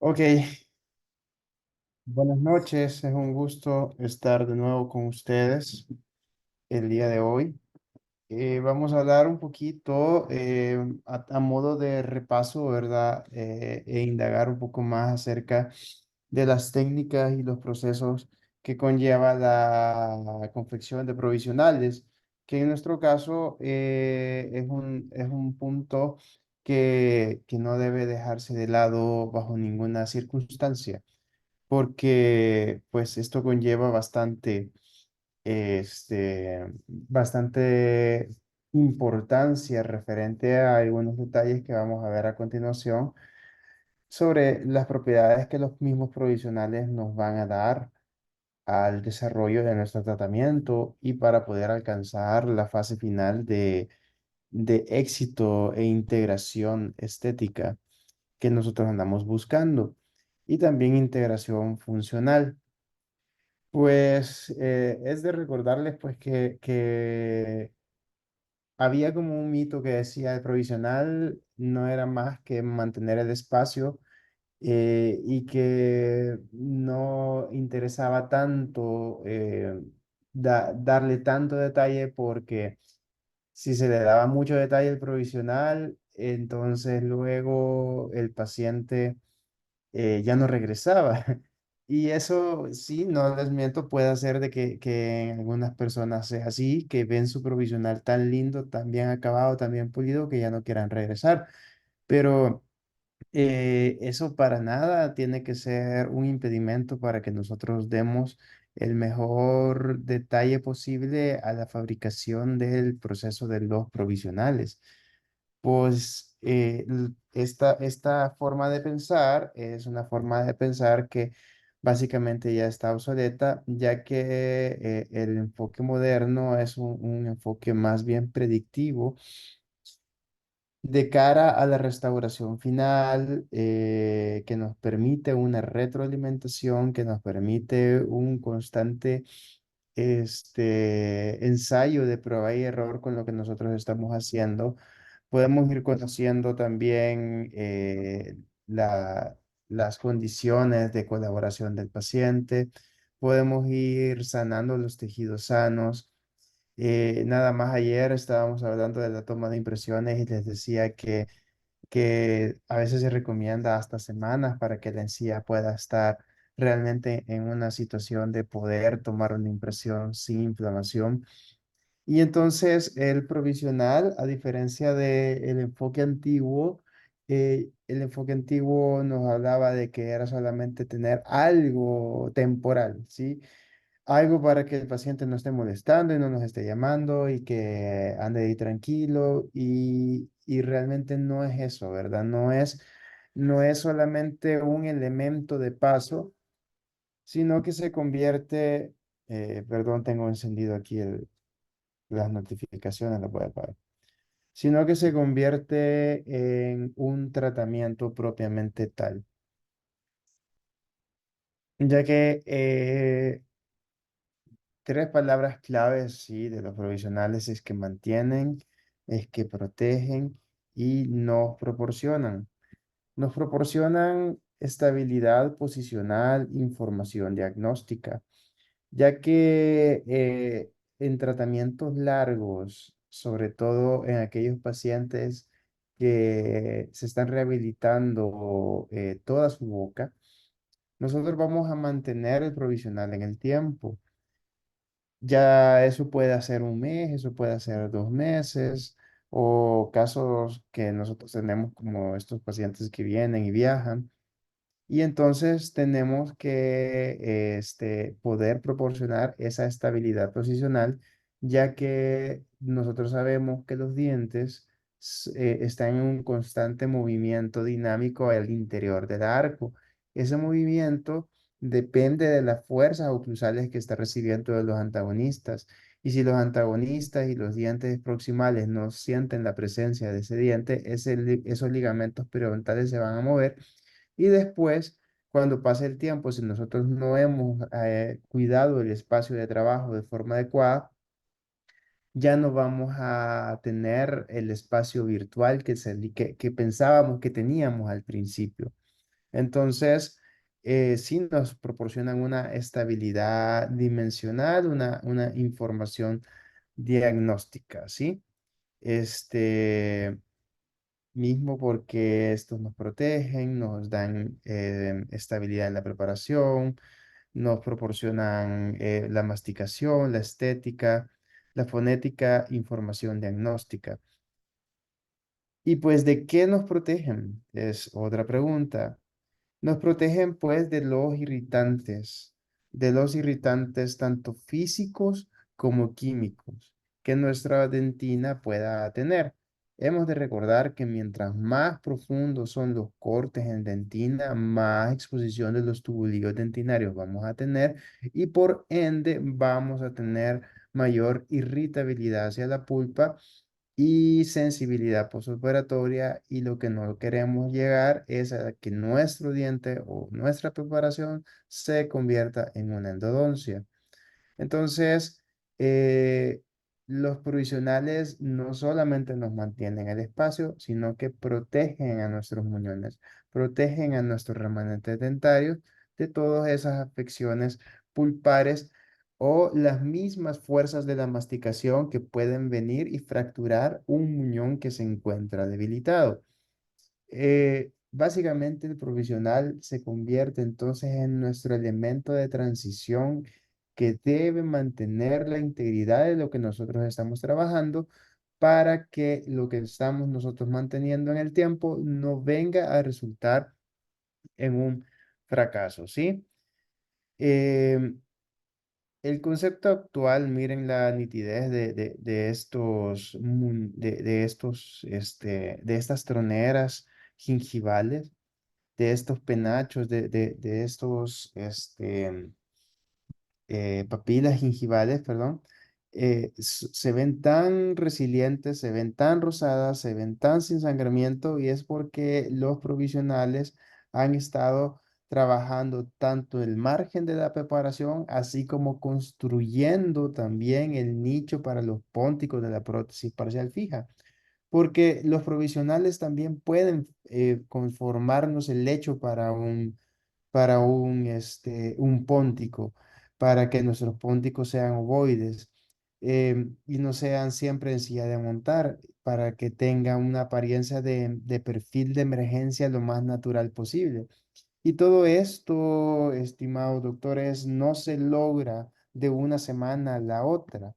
Ok, buenas noches. Es un gusto estar de nuevo con ustedes el día de hoy. Vamos a hablar un poquito a modo de repaso, ¿verdad? E indagar un poco más acerca de las técnicas y los procesos que conlleva la confección de provisionales, que en nuestro caso es un punto que no debe dejarse de lado bajo ninguna circunstancia porque pues esto conlleva bastante importancia referente a algunos detalles que vamos a ver a continuación sobre las propiedades que los mismos provisionales nos van a dar al desarrollo de nuestro tratamiento y para poder alcanzar la fase final de éxito e integración estética que nosotros andamos buscando y también integración funcional. Pues es de recordarles pues que había como un mito que decía el provisional no era más que mantener el espacio y que no interesaba tanto darle tanto detalle porque si se le daba mucho detalle al provisional, entonces luego el paciente ya no regresaba. Y eso sí, no les miento, puede hacer de que en algunas personas sea así, que ven su provisional tan lindo, tan bien acabado, tan bien pulido, que ya no quieran regresar. Pero eso para nada tiene que ser un impedimento para que nosotros demos el mejor detalle posible a la fabricación del proceso de los provisionales. Pues esta forma de pensar es una forma de pensar que básicamente ya está obsoleta, ya que el enfoque moderno es un enfoque más bien predictivo de cara a la restauración final, que nos permite una retroalimentación, que nos permite un constante ensayo de prueba y error con lo que nosotros estamos haciendo. Podemos ir conociendo también las condiciones de colaboración del paciente. Podemos ir sanando los tejidos sanos. Nada más ayer estábamos hablando de la toma de impresiones y les decía que a veces se recomienda hasta semanas para que la encía pueda estar realmente en una situación de poder tomar una impresión sin inflamación. Y entonces el provisional, a diferencia del enfoque antiguo, el enfoque antiguo nos hablaba de que era solamente tener algo temporal, ¿sí? Algo para que el paciente no esté molestando y no nos esté llamando y que ande ahí tranquilo y realmente no es eso, ¿verdad? No es solamente un elemento de paso, sino que se convierte, perdón, tengo encendido aquí las notificaciones, las voy a apagar, sino que se convierte en un tratamiento propiamente tal, ya que tres palabras claves, sí, de los provisionales es que mantienen, es que protegen y nos proporcionan. Nos proporcionan estabilidad posicional, información diagnóstica, ya que en tratamientos largos, sobre todo en aquellos pacientes que se están rehabilitando toda su boca, nosotros vamos a mantener el provisional en el tiempo. Ya eso puede hacer un mes, eso puede hacer 2 meses, o casos que nosotros tenemos como estos pacientes que vienen y viajan. Y entonces tenemos que poder proporcionar esa estabilidad posicional, ya que nosotros sabemos que los dientes están en un constante movimiento dinámico al interior del arco. Ese movimiento depende de las fuerzas oclusales que está recibiendo de los antagonistas. Y si los antagonistas y los dientes proximales no sienten la presencia de ese diente, esos ligamentos periodontales se van a mover y después, cuando pase el tiempo, si nosotros no hemos cuidado el espacio de trabajo de forma adecuada, ya no vamos a tener el espacio virtual que pensábamos que teníamos al principio. Entonces, sí nos proporcionan una estabilidad dimensional, una información diagnóstica, ¿sí? Este, mismo porque estos nos protegen, nos dan estabilidad en la preparación, nos proporcionan la masticación, la estética, la fonética, información diagnóstica. Y pues, ¿de qué nos protegen? Es otra pregunta. Nos protegen pues de los irritantes tanto físicos como químicos que nuestra dentina pueda tener. Hemos de recordar que mientras más profundos son los cortes en dentina, más exposición de los tubulillos dentinarios vamos a tener y por ende vamos a tener mayor irritabilidad hacia la pulpa y sensibilidad postoperatoria, y lo que no queremos llegar es a que nuestro diente o nuestra preparación se convierta en una endodoncia. Entonces, eh, los provisionales no solamente nos mantienen el espacio, sino que protegen a nuestros muñones, protegen a nuestros remanentes dentarios de todas esas afecciones pulpares o las mismas fuerzas de la masticación que pueden venir y fracturar un muñón que se encuentra debilitado. Básicamente el provisional se convierte entonces en nuestro elemento de transición que debe mantener la integridad de lo que nosotros estamos trabajando para que lo que estamos nosotros manteniendo en el tiempo no venga a resultar en un fracaso, ¿sí? Em, el concepto actual, miren la nitidez de estos, de estas troneras gingivales, de estos penachos, de estos papilas gingivales, perdón, se ven tan resilientes, se ven tan rosadas, se ven tan sin sangramiento y es porque los provisionales han estado trabajando tanto el margen de la preparación, así como construyendo también el nicho para los pónticos de la prótesis parcial fija. Porque los provisionales también pueden conformarnos el lecho para un póntico, para que nuestros pónticos sean ovoides y no sean siempre en silla de montar, para que tengan una apariencia de perfil de emergencia lo más natural posible. Y todo esto, estimados doctores, no se logra de una semana a la otra.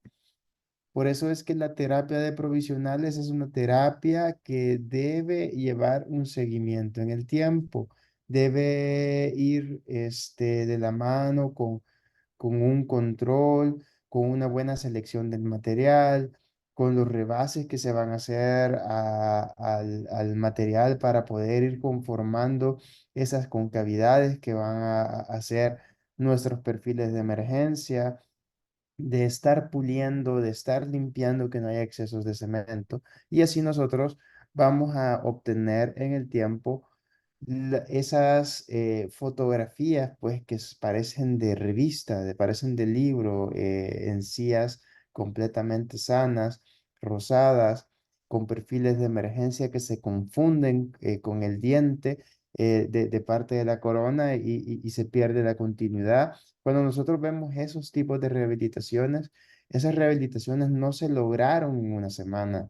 Por eso es que la terapia de provisionales es una terapia que debe llevar un seguimiento en el tiempo. Debe ir de la mano con un control, con una buena selección del material, con los rebases que se van a hacer al material para poder ir conformando esas concavidades que van a hacer nuestros perfiles de emergencia, de estar puliendo, de estar limpiando que no haya excesos de cemento. Y así nosotros vamos a obtener en el tiempo esas fotografías, pues, que parecen de revista, parecen de libro, encías completamente sanas, rosadas, con perfiles de emergencia que se confunden con el diente de parte de la corona y se pierde la continuidad. Cuando nosotros vemos esos tipos de rehabilitaciones, esas rehabilitaciones no se lograron en una semana.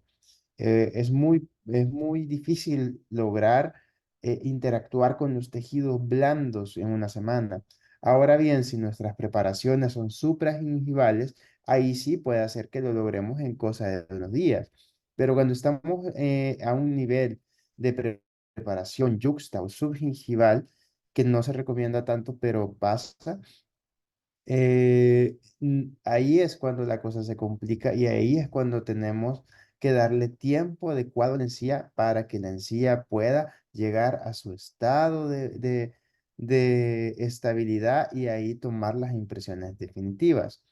Es muy difícil lograr interactuar con los tejidos blandos en una semana. Ahora bien, si nuestras preparaciones son supragingivales, ahí sí puede hacer que lo logremos en cosa de unos días. Pero cuando estamos a un nivel de preparación yuxta o subgingival, que no se recomienda tanto, pero pasa, ahí es cuando la cosa se complica y ahí es cuando tenemos que darle tiempo adecuado a la encía para que la encía pueda llegar a su estado de estabilidad y ahí tomar las impresiones definitivas.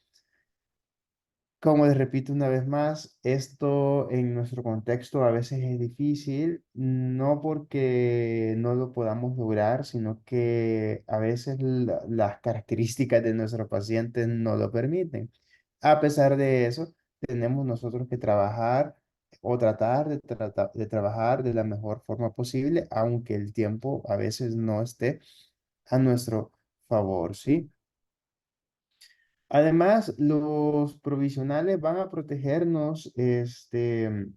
Como les repito una vez más, esto en nuestro contexto a veces es difícil, no porque no lo podamos lograr, sino que a veces las características de nuestros pacientes no lo permiten. A pesar de eso, tenemos nosotros que trabajar o tratar de trabajar de la mejor forma posible, aunque el tiempo a veces no esté a nuestro favor, ¿sí? Además, los provisionales van a protegernos del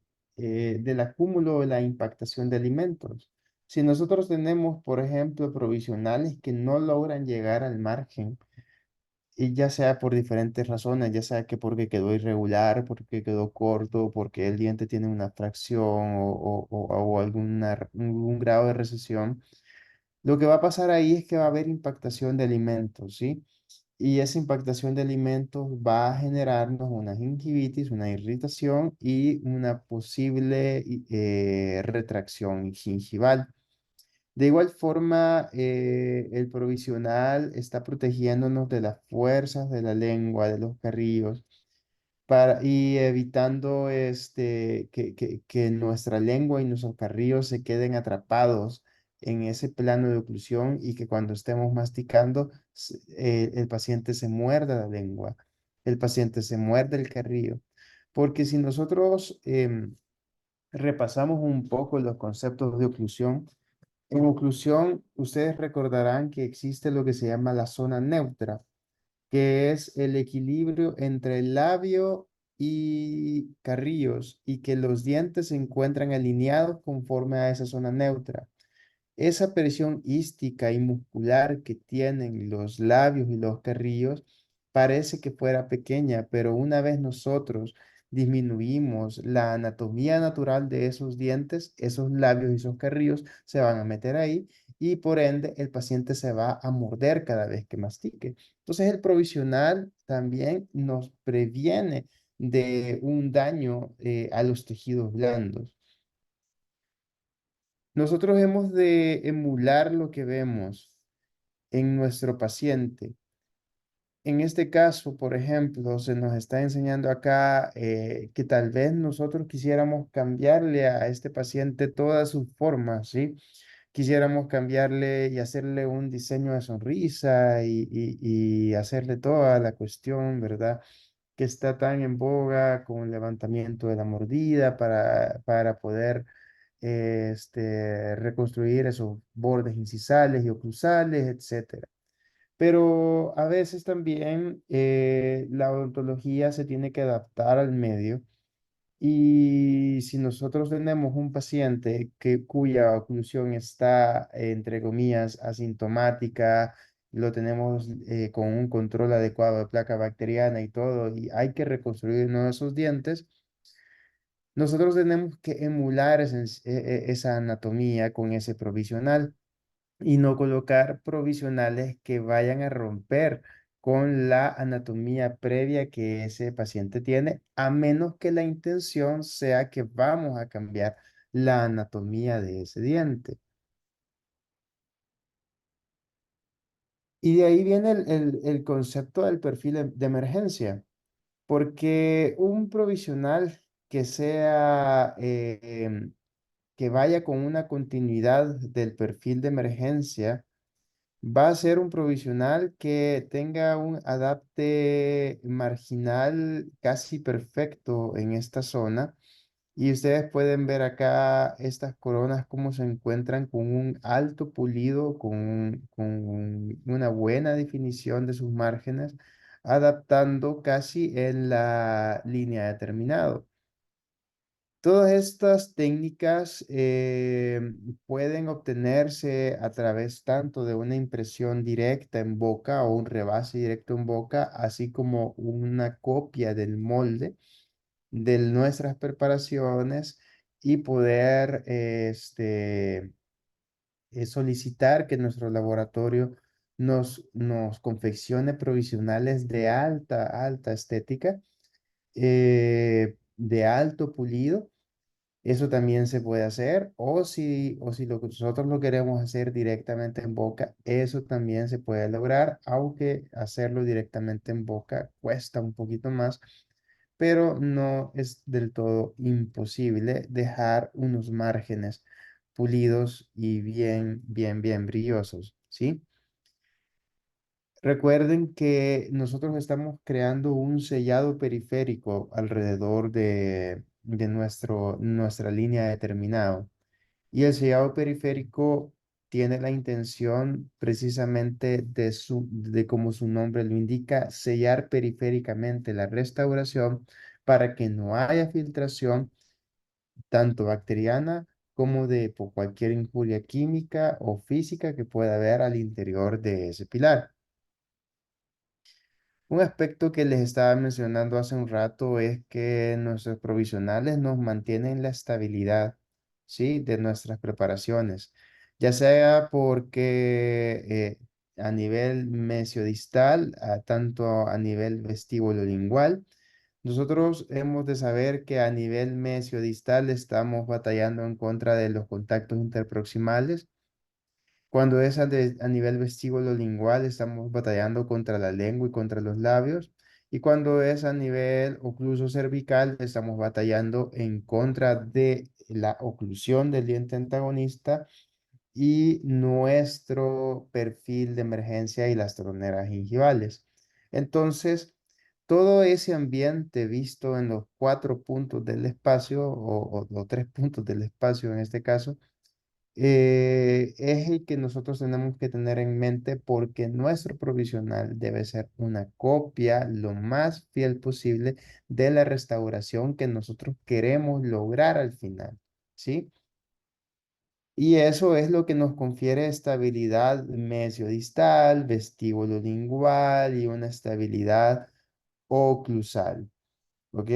acúmulo de la impactación de alimentos. Si nosotros tenemos, por ejemplo, provisionales que no logran llegar al margen, y ya sea por diferentes razones, ya sea que porque quedó irregular, porque quedó corto, porque el diente tiene una fracción o algún grado de recesión, lo que va a pasar ahí es que va a haber impactación de alimentos, ¿sí? Y esa impactación de alimentos va a generarnos una gingivitis, una irritación y una posible retracción gingival. De igual forma, el provisional está protegiéndonos de las fuerzas de la lengua, de los carrillos, y evitando que nuestra lengua y nuestros carrillos se queden atrapados en ese plano de oclusión y que cuando estemos masticando, el paciente se muerda la lengua, el paciente se muerde el carrillo. Porque si nosotros repasamos un poco los conceptos de oclusión, en oclusión, ustedes recordarán que existe lo que se llama la zona neutra, que es el equilibrio entre el labio y carrillos y que los dientes se encuentran alineados conforme a esa zona neutra. Esa presión ística y muscular que tienen los labios y los carrillos parece que fuera pequeña, pero una vez nosotros disminuimos la anatomía natural de esos dientes, esos labios y esos carrillos se van a meter ahí y por ende el paciente se va a morder cada vez que mastique. Entonces el provisional también nos previene de un daño a los tejidos blandos. Nosotros hemos de emular lo que vemos en nuestro paciente. En este caso, por ejemplo, se nos está enseñando acá que tal vez nosotros quisiéramos cambiarle a este paciente todas sus formas, ¿sí? Quisiéramos cambiarle y hacerle un diseño de sonrisa y hacerle toda la cuestión, ¿verdad? Que está tan en boga con el levantamiento de la mordida para poder reconstruir esos bordes incisales y oclusales, etcétera. Pero a veces también la odontología se tiene que adaptar al medio y si nosotros tenemos un paciente cuya oclusión está, entre comillas, asintomática, lo tenemos con un control adecuado de placa bacteriana y todo, y hay que reconstruir uno de esos dientes, nosotros tenemos que emular esa anatomía con ese provisional y no colocar provisionales que vayan a romper con la anatomía previa que ese paciente tiene, a menos que la intención sea que vamos a cambiar la anatomía de ese diente. Y de ahí viene el concepto del perfil de emergencia, porque un provisional que sea, que vaya con una continuidad del perfil de emergencia, va a ser un provisional que tenga un adapte marginal casi perfecto en esta zona. Y ustedes pueden ver acá estas coronas cómo se encuentran con un alto pulido, una buena definición de sus márgenes, adaptando casi en la línea de terminado. Todas estas técnicas pueden obtenerse a través tanto de una impresión directa en boca o un rebase directo en boca, así como una copia del molde de nuestras preparaciones y poder solicitar que nuestro laboratorio nos confeccione provisionales de alta estética, de alto pulido. Eso también se puede hacer, o si nosotros lo queremos hacer directamente en boca, eso también se puede lograr, aunque hacerlo directamente en boca cuesta un poquito más, pero no es del todo imposible dejar unos márgenes pulidos y bien brillosos, ¿sí? Recuerden que nosotros estamos creando un sellado periférico alrededor nuestra línea de terminado. Y el sellado periférico tiene la intención precisamente de como su nombre lo indica, sellar periféricamente la restauración para que no haya filtración tanto bacteriana como de por cualquier injuria química o física que pueda haber al interior de ese pilar. Un aspecto que les estaba mencionando hace un rato es que nuestros provisionales nos mantienen la estabilidad, ¿sí? De nuestras preparaciones, ya sea porque a nivel mesiodistal, tanto a nivel vestíbulo-lingual, nosotros hemos de saber que a nivel mesiodistal estamos batallando en contra de los contactos interproximales. Cuando es a nivel vestíbulo lingual, estamos batallando contra la lengua y contra los labios. Y cuando es a nivel ocluso cervical, estamos batallando en contra de la oclusión del diente antagonista y nuestro perfil de emergencia y las troneras gingivales. Entonces, todo ese ambiente visto en los 4 puntos del espacio, o 3 puntos del espacio en este caso, es el que nosotros tenemos que tener en mente porque nuestro provisional debe ser una copia lo más fiel posible de la restauración que nosotros queremos lograr al final, ¿sí? Y eso es lo que nos confiere estabilidad mesiodistal, vestíbulo lingual y una estabilidad oclusal, ¿ok?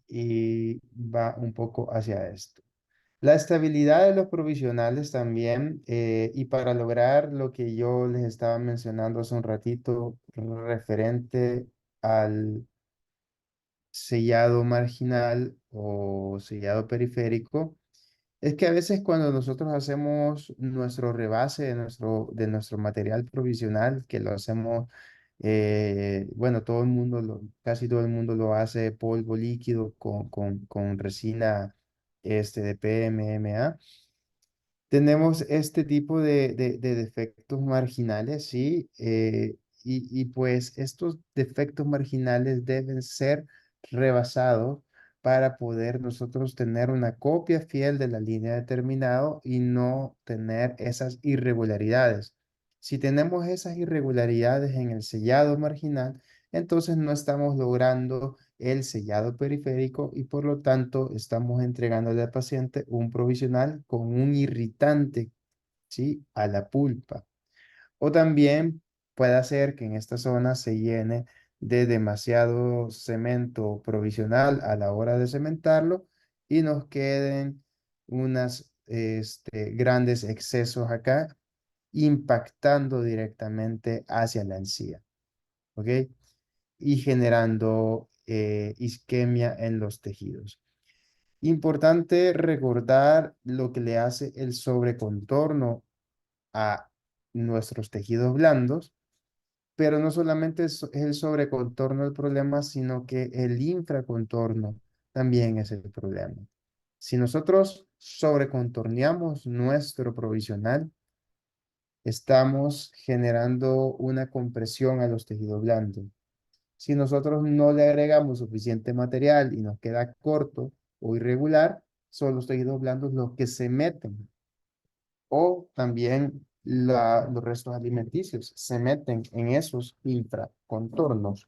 Y va un poco hacia esto. La estabilidad de los provisionales también, y para lograr lo que yo les estaba mencionando hace un ratito referente al sellado marginal o sellado periférico, es que a veces cuando nosotros hacemos nuestro rebase de nuestro material provisional, que lo hacemos, bueno, casi todo el mundo lo hace polvo líquido con resina de PMMA. Tenemos este tipo de defectos marginales, ¿sí? Y pues estos defectos marginales deben ser rebasados para poder nosotros tener una copia fiel de la línea de terminado y no tener esas irregularidades. Si tenemos esas irregularidades en el sellado marginal, entonces no estamos logrando el sellado periférico y por lo tanto estamos entregándole al paciente un provisional con un irritante, ¿sí? A la pulpa. O también puede hacer que en esta zona se llene de demasiado cemento provisional a la hora de cementarlo y nos queden unas grandes excesos acá impactando directamente hacia la encía, ¿ok? Y generando isquemia en los tejidos. Importante recordar lo que le hace el sobrecontorno a nuestros tejidos blandos, pero no solamente es el sobrecontorno el problema, sino que el infracontorno también es el problema. Si nosotros sobrecontorneamos nuestro provisional, estamos generando una compresión a los tejidos blandos. Si nosotros no le agregamos suficiente material y nos queda corto o irregular, son los tejidos blandos los que se meten. O también los restos alimenticios se meten en esos infracontornos.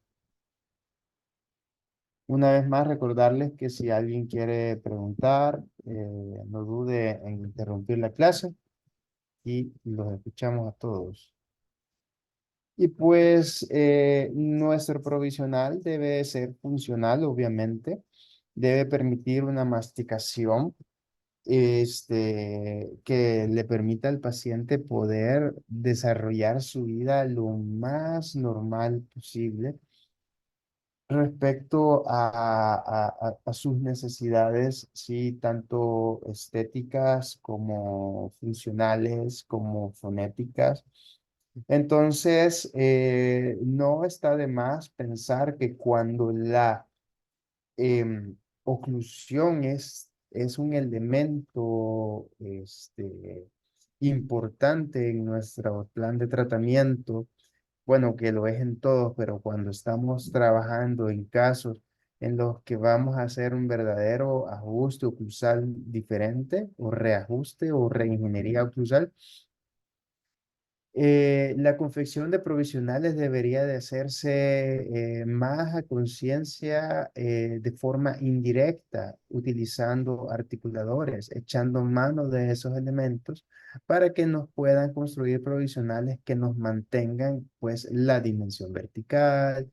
Una vez más, recordarles que si alguien quiere preguntar, no dude en interrumpir la clase y los escuchamos a todos. Y pues nuestro provisional debe ser funcional, obviamente. Debe permitir una masticación que le permita al paciente poder desarrollar su vida lo más normal posible respecto a sus necesidades, sí, tanto estéticas como funcionales, como fonéticas. Entonces, no está de más pensar que cuando la oclusión es un elemento importante en nuestro plan de tratamiento, bueno, que lo es en todos, pero cuando estamos trabajando en casos en los que vamos a hacer un verdadero ajuste oclusal diferente o reajuste o reingeniería oclusal. La confección de provisionales debería de hacerse más a conciencia de forma indirecta, utilizando articuladores, echando mano de esos elementos para que nos puedan construir provisionales que nos mantengan pues la dimensión vertical,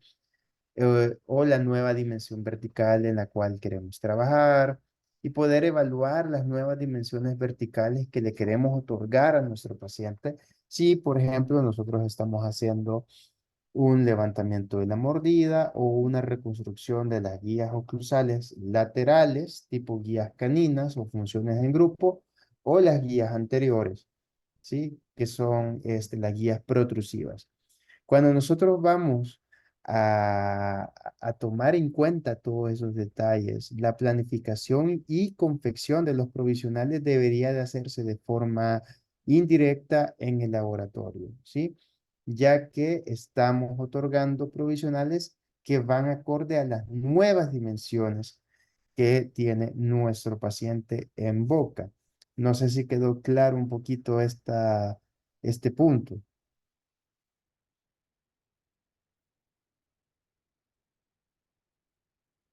o la nueva dimensión vertical en la cual queremos trabajar y poder evaluar las nuevas dimensiones verticales que le queremos otorgar a nuestro paciente. Si, por ejemplo, nosotros estamos haciendo un levantamiento de la mordida o una reconstrucción de las guías oclusales laterales, tipo guías caninas o funciones en grupo, o las guías anteriores, ¿sí? Que son las guías protrusivas. Cuando nosotros vamos a, a tomar en cuenta todos esos detalles, la planificación y confección de los provisionales debería de hacerse de forma indirecta en el laboratorio, ¿sí? Ya que estamos otorgando provisionales que van acorde a las nuevas dimensiones que tiene nuestro paciente en boca. No sé si quedó claro un poquito este punto.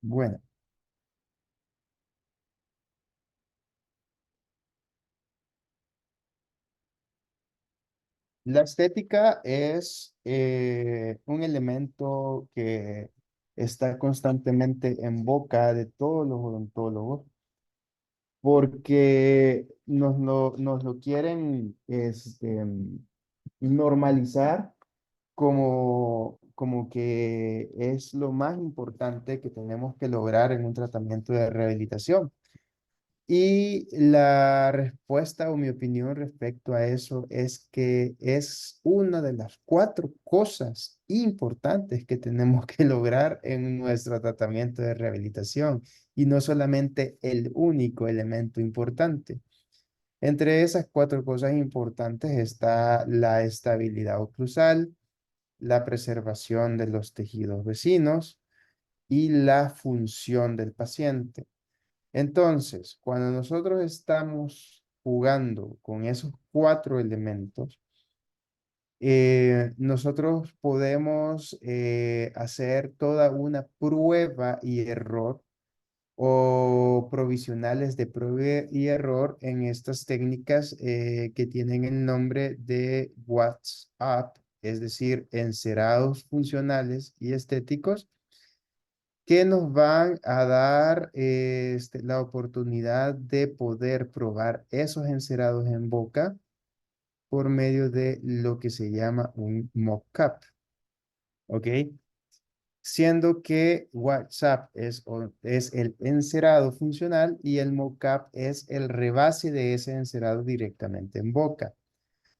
Bueno. La estética es un elemento que está constantemente en boca de todos los odontólogos porque nos lo quieren normalizar como que es lo más importante que tenemos que lograr en un tratamiento de rehabilitación. Y la respuesta o mi opinión respecto a eso es que es una de las cuatro cosas importantes que tenemos que lograr en nuestro tratamiento de rehabilitación y no solamente el único elemento importante. Entre esas cuatro cosas importantes está la estabilidad oclusal, la preservación de los tejidos vecinos y la función del paciente. Entonces, cuando nosotros estamos jugando con esos cuatro elementos, nosotros podemos hacer toda una prueba y error o provisionales de prueba y error en estas técnicas que tienen el nombre de WhatsApp, es decir, encerados funcionales y estéticos que nos van a dar la oportunidad de poder probar esos encerados en boca por medio de lo que se llama un mock-up, ¿ok? Siendo que WhatsApp es el encerado funcional y el mock-up es el rebase de ese encerado directamente en boca.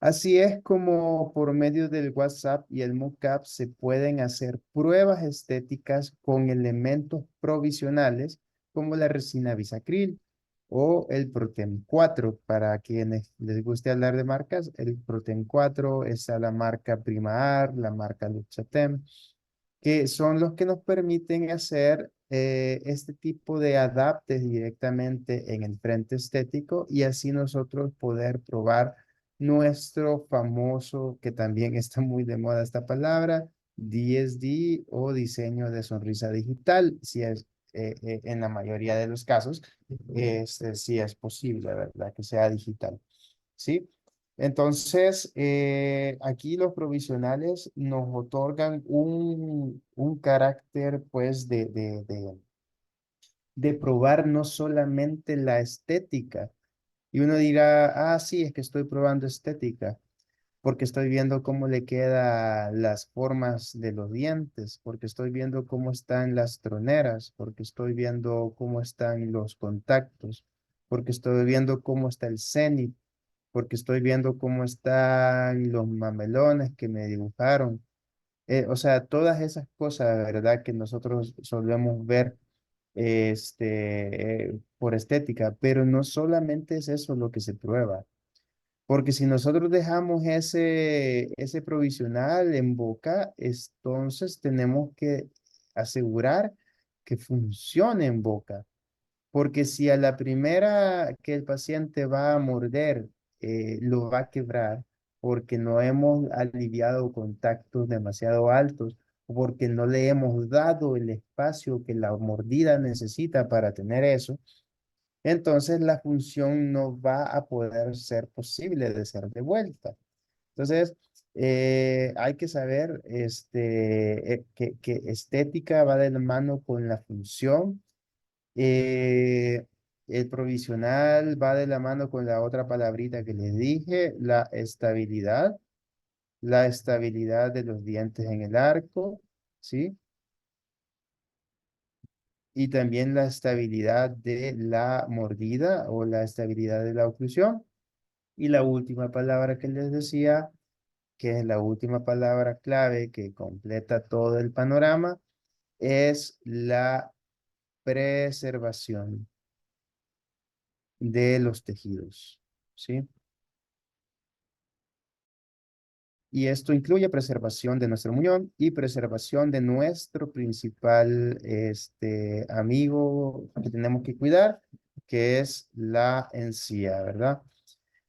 Así es como por medio del WhatsApp y el mockup se pueden hacer pruebas estéticas con elementos provisionales como la resina bisacril o el Protem 4. Para quienes les guste hablar de marcas, el Protem 4 está la marca Primar, la marca Luxatem, que son los que nos permiten hacer este tipo de adaptes directamente en el frente estético y así nosotros poder probar nuestro famoso, que también está muy de moda esta palabra, DSD o diseño de sonrisa digital, si es en la mayoría de los casos, si es posible, ¿verdad? Que sea digital, ¿sí? Entonces, aquí los provisionales nos otorgan un carácter, pues, de probar no solamente la estética. Y uno dirá, ah, sí, es que estoy probando estética, porque estoy viendo cómo le quedan las formas de los dientes, porque estoy viendo cómo están las troneras, porque estoy viendo cómo están los contactos, porque estoy viendo cómo está el cenit, porque estoy viendo cómo están los mamelones que me dibujaron. O sea, todas esas cosas, ¿verdad? Que nosotros solemos ver por estética, pero no solamente es eso lo que se prueba, porque si nosotros dejamos ese provisional en boca, entonces tenemos que asegurar que funcione en boca. Porque si a la primera que el paciente va a morder, lo va a quebrar, porque no hemos aliviado contactos demasiado altos, o porque no le hemos dado el espacio que la mordida necesita para tener eso, entonces la función no va a poder ser posible de ser devuelta. Entonces, hay que saber que estética va de la mano con la función. eh, el provisional va de la mano con la otra palabrita que les dije, la estabilidad de los dientes en el arco, ¿sí? Y también la estabilidad de la mordida o la estabilidad de la oclusión. Y la última palabra que les decía, que es la última palabra clave que completa todo el panorama, es la preservación de los tejidos, ¿sí? Y esto incluye preservación de nuestro muñón y preservación de nuestro principal amigo que tenemos que cuidar, que es la encía, ¿verdad?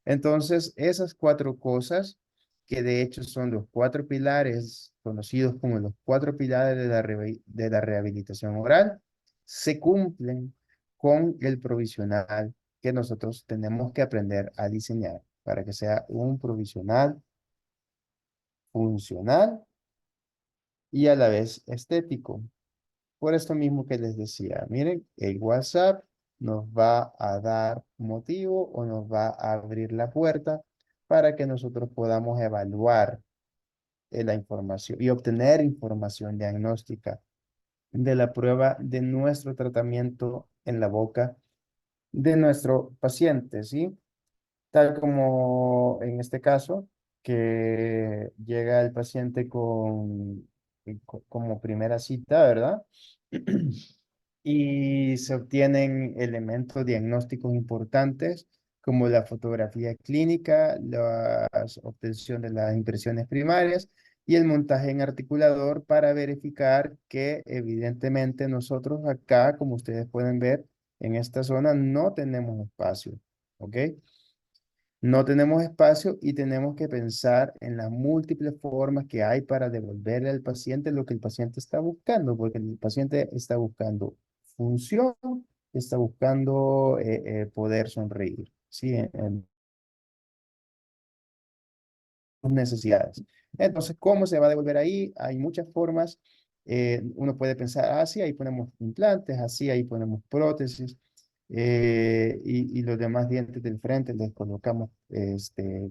Entonces, esas cuatro cosas, que de hecho son los cuatro pilares, conocidos como los cuatro pilares de la rehabilitación oral, se cumplen con el provisional que nosotros tenemos que aprender a diseñar para que sea un provisional funcional y a la vez estético. Por esto mismo que les decía, miren, el WhatsApp nos va a dar motivo o nos va a abrir la puerta para que nosotros podamos evaluar la información y obtener información diagnóstica de la prueba de nuestro tratamiento en la boca de nuestro paciente, ¿sí? Tal como en este caso, que llega el paciente como primera cita, ¿verdad? Y se obtienen elementos diagnósticos importantes como la fotografía clínica, la obtención de las impresiones primarias y el montaje en articulador para verificar que evidentemente nosotros acá, como ustedes pueden ver, en esta zona no tenemos espacio, ¿ok? No tenemos espacio y tenemos que pensar en las múltiples formas que hay para devolverle al paciente lo que el paciente está buscando, porque el paciente está buscando función, está buscando poder sonreír, ¿sí? En sus necesidades. Entonces, ¿cómo se va a devolver ahí? Hay muchas formas. Uno puede pensar, así ahí ponemos implantes, así ahí ponemos prótesis, y los demás dientes del frente les colocamos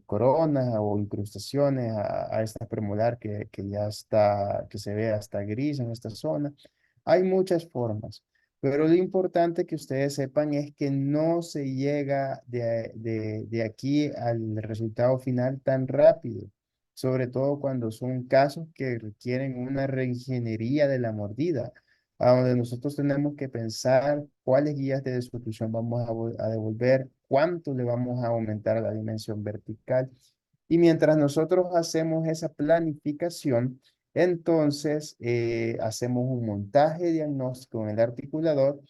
coronas o incrustaciones a esta premolar que ya está, que se ve hasta gris en esta zona. Hay muchas formas. Pero lo importante que ustedes sepan es que no se llega de aquí al resultado final tan rápido, sobre todo cuando son casos que requieren una reingeniería de la mordida, a donde nosotros tenemos que pensar cuáles guías de desoclusión vamos a devolver, cuánto le vamos a aumentar a la dimensión vertical. Y mientras nosotros hacemos esa planificación, entonces hacemos un montaje diagnóstico en el articulador,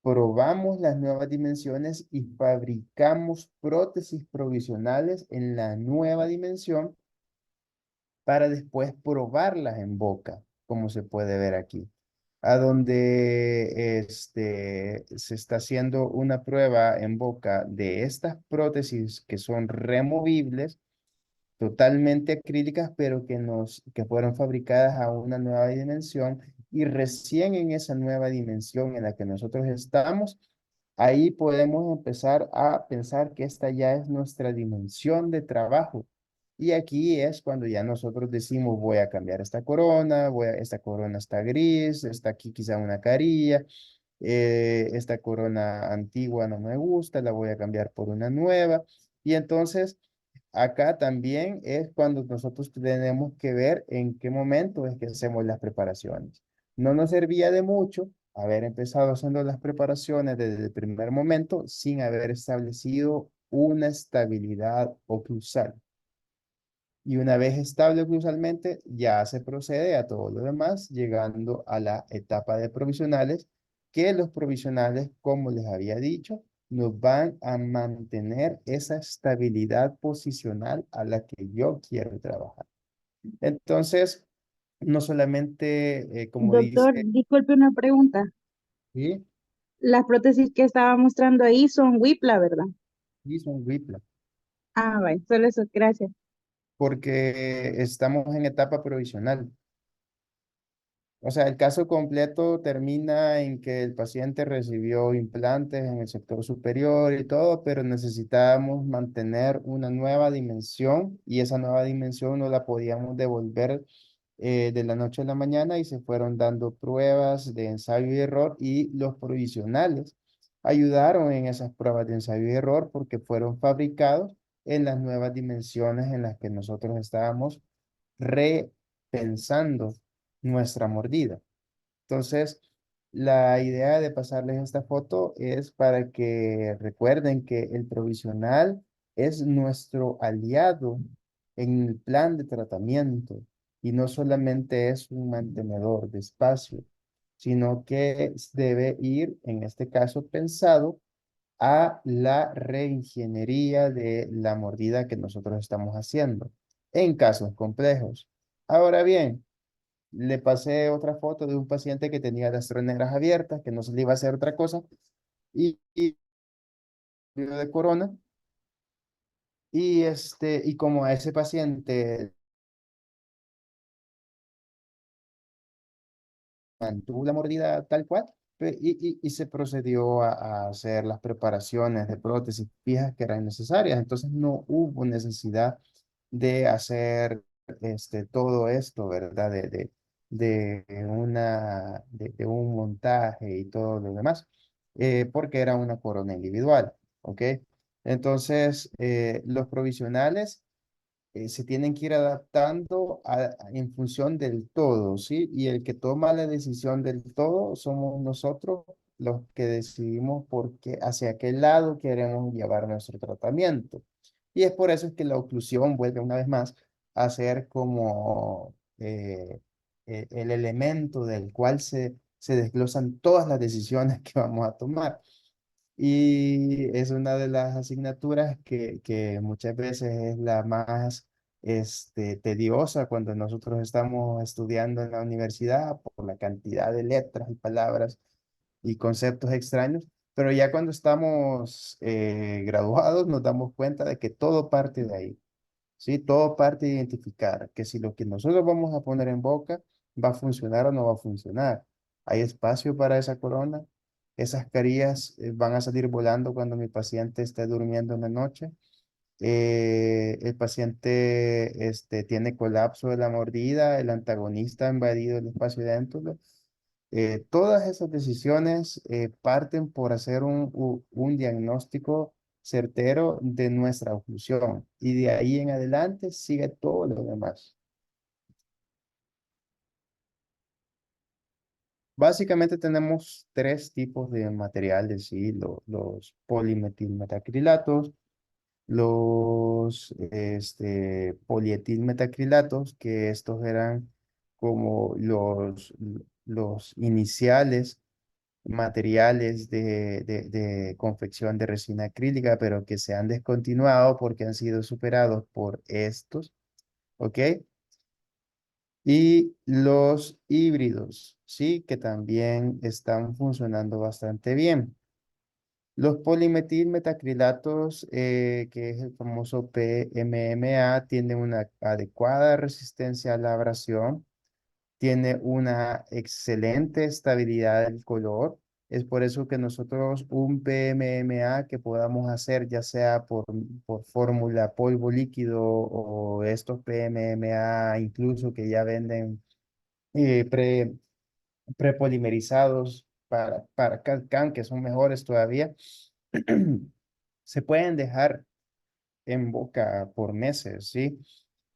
probamos las nuevas dimensiones y fabricamos prótesis provisionales en la nueva dimensión para después probarlas en boca, como se puede ver aquí, a donde se está haciendo una prueba en boca de estas prótesis que son removibles, totalmente acrílicas, pero que fueron fabricadas a una nueva dimensión y recién en esa nueva dimensión en la que nosotros estamos, ahí podemos empezar a pensar que esta ya es nuestra dimensión de trabajo. Y aquí es cuando ya nosotros decimos, voy a cambiar esta corona, esta corona está gris, está aquí quizá una carilla, esta corona antigua no me gusta, la voy a cambiar por una nueva. Y entonces, acá también es cuando nosotros tenemos que ver en qué momento es que hacemos las preparaciones. No nos servía de mucho haber empezado haciendo las preparaciones desde el primer momento sin haber establecido una estabilidad oclusal. Y una vez estable oclusalmente, ya se procede a todo lo demás, llegando a la etapa de provisionales, que los provisionales, como les había dicho, nos van a mantener esa estabilidad posicional a la que yo quiero trabajar. Entonces, no solamente, como Doctor, dice, disculpe una pregunta. ¿sí? Las prótesis que estaba mostrando ahí son Whipla, ¿verdad? Jason Whipple, Ah, vale, solo eso, gracias. porque estamos en etapa provisional. O sea, el caso completo termina en que el paciente recibió implantes en el sector superior y todo, pero necesitábamos mantener una nueva dimensión y esa nueva dimensión no la podíamos devolver de la noche a la mañana y se fueron dando pruebas de ensayo y error y los provisionales ayudaron en esas pruebas de ensayo y error porque fueron fabricados en las nuevas dimensiones en las que nosotros estábamos repensando nuestra mordida. Entonces, la idea de pasarles esta foto es para que recuerden que el provisional es nuestro aliado en el plan de tratamiento y no solamente es un mantenedor de espacio, sino que debe ir, en este caso, pensado a la reingeniería de la mordida que nosotros estamos haciendo en casos complejos. Ahora bien, le pasé otra foto de un paciente que tenía las tres negras abiertas, que no se le iba a hacer otra cosa, y de corona, y como a ese paciente mantuvo la mordida tal cual, y se procedió a hacer las preparaciones de prótesis fijas que eran necesarias. Entonces no hubo necesidad de hacer todo esto, ¿verdad? De un montaje y todo lo demás, porque era una corona individual, ¿ok? Entonces, los provisionales se tienen que ir adaptando en función del todo, ¿sí? Y el que toma la decisión del todo somos nosotros los que decidimos hacia qué lado queremos llevar nuestro tratamiento. Y es por eso es que la oclusión vuelve una vez más a ser como el elemento del cual se desglosan todas las decisiones que vamos a tomar. Y es una de las asignaturas que muchas veces es la más tediosa cuando nosotros estamos estudiando en la universidad por la cantidad de letras y palabras y conceptos extraños, pero ya cuando estamos graduados nos damos cuenta de que todo parte de ahí. ¿Sí? Todo parte de identificar que si lo que nosotros vamos a poner en boca va a funcionar o no va a funcionar. ¿Hay espacio para esa corona? ¿Esas carillas van a salir volando cuando mi paciente esté durmiendo en la noche? El paciente tiene colapso de la mordida, el antagonista ha invadido el espacio dentro. Todas esas decisiones parten por hacer un diagnóstico certero de nuestra oclusión y de ahí en adelante sigue todo lo demás. Básicamente tenemos tres tipos de materiales, ¿sí? Los polimetilmetacrilatos, los polietilmetacrilatos, que estos eran como los iniciales materiales de confección de resina acrílica, pero que se han descontinuado porque han sido superados por estos, ¿ok? Y los híbridos, ¿sí? Que también están funcionando bastante bien. Los polimetilmetacrilatos, que es el famoso PMMA, tienen una adecuada resistencia a la abrasión, tiene una excelente estabilidad del color. Es por eso que nosotros un PMMA que podamos hacer, ya sea por fórmula, polvo líquido o estos PMMA incluso que ya venden eh, pre, prepolimerizados para CAD/CAM, que son mejores todavía, se pueden dejar en boca por meses, ¿sí?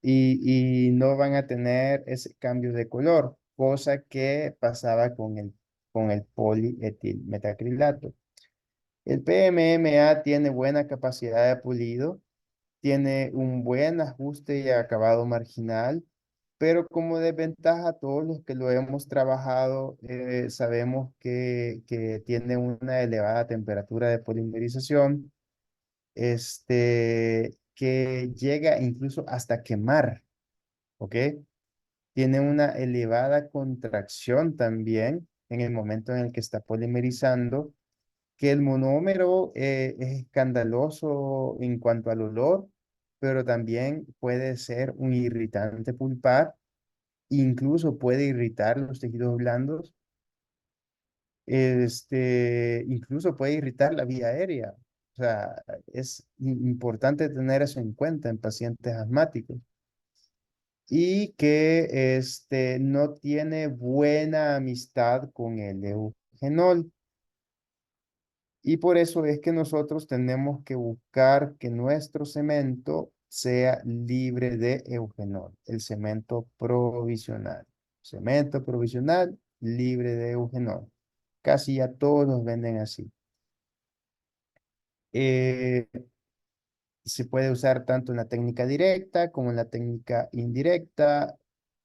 Y no van a tener ese cambio de color, cosa que pasaba con el polietilmetacrilato. El PMMA tiene buena capacidad de pulido, tiene un buen ajuste y acabado marginal, pero como desventaja, todos los que lo hemos trabajado sabemos que tiene una elevada temperatura de polimerización, que llega incluso hasta quemar, ¿ok? Tiene una elevada contracción también en el momento en el que está polimerizando, que el monómero es escandaloso en cuanto al olor, pero también puede ser un irritante pulpar, incluso puede irritar los tejidos blandos, incluso puede irritar la vía aérea. O sea, es importante tener eso en cuenta en pacientes asmáticos y que no tiene buena amistad con el eugenol. Y por eso es que nosotros tenemos que buscar que nuestro cemento sea libre de eugenol, el cemento provisional. Cemento provisional libre de eugenol. Casi ya todos los venden así. Eh, Se puede usar tanto en la técnica directa como en la técnica indirecta.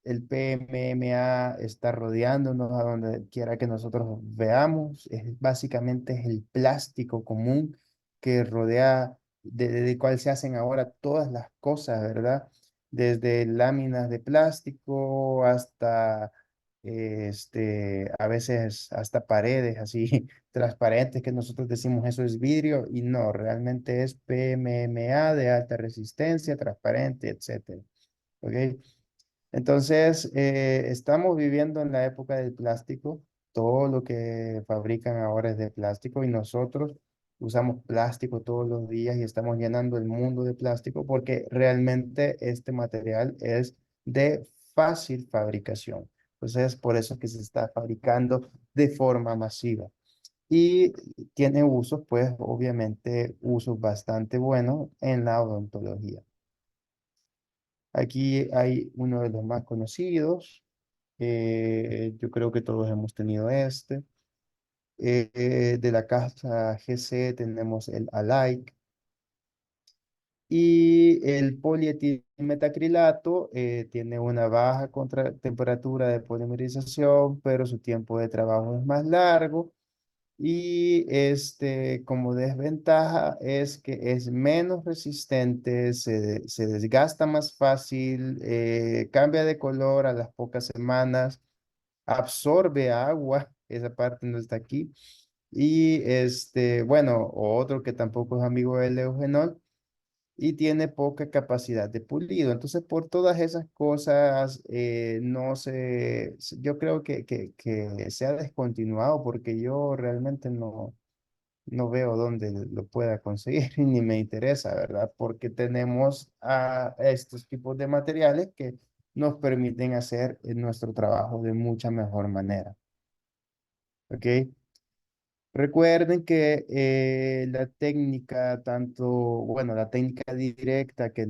El PMMA está rodeándonos a donde quiera que nosotros veamos. Básicamente es el plástico común que rodea, de cual se hacen ahora todas las cosas, ¿verdad? Desde láminas de plástico hasta, a veces hasta paredes así transparentes que nosotros decimos eso es vidrio y no, realmente es PMMA de alta resistencia, transparente, etcétera. ¿Ok? Entonces, estamos viviendo en la época del plástico. Todo lo que fabrican ahora es de plástico y nosotros usamos plástico todos los días y estamos llenando el mundo de plástico porque realmente este material es de fácil fabricación. Entonces, por eso es que se está fabricando de forma masiva. Y tiene usos, pues obviamente, usos bastante buenos en la odontología. Aquí hay uno de los más conocidos. Yo creo que todos hemos tenido este. De la casa GC tenemos el Alike. Y el polietilmetacrilato tiene una baja temperatura de polimerización, pero su tiempo de trabajo es más largo. Y como desventaja es que es menos resistente, se desgasta más fácil, cambia de color a las pocas semanas, absorbe agua, esa parte no está aquí. Y bueno, otro que tampoco es amigo del eugenol y tiene poca capacidad de pulido. Entonces, por todas esas cosas, no sé, yo creo que se ha descontinuado porque yo realmente no veo dónde lo pueda conseguir y ni me interesa, ¿verdad? Porque tenemos a estos tipos de materiales que nos permiten hacer nuestro trabajo de mucha mejor manera. ¿Ok? Recuerden que la técnica, tanto, bueno, la técnica directa, que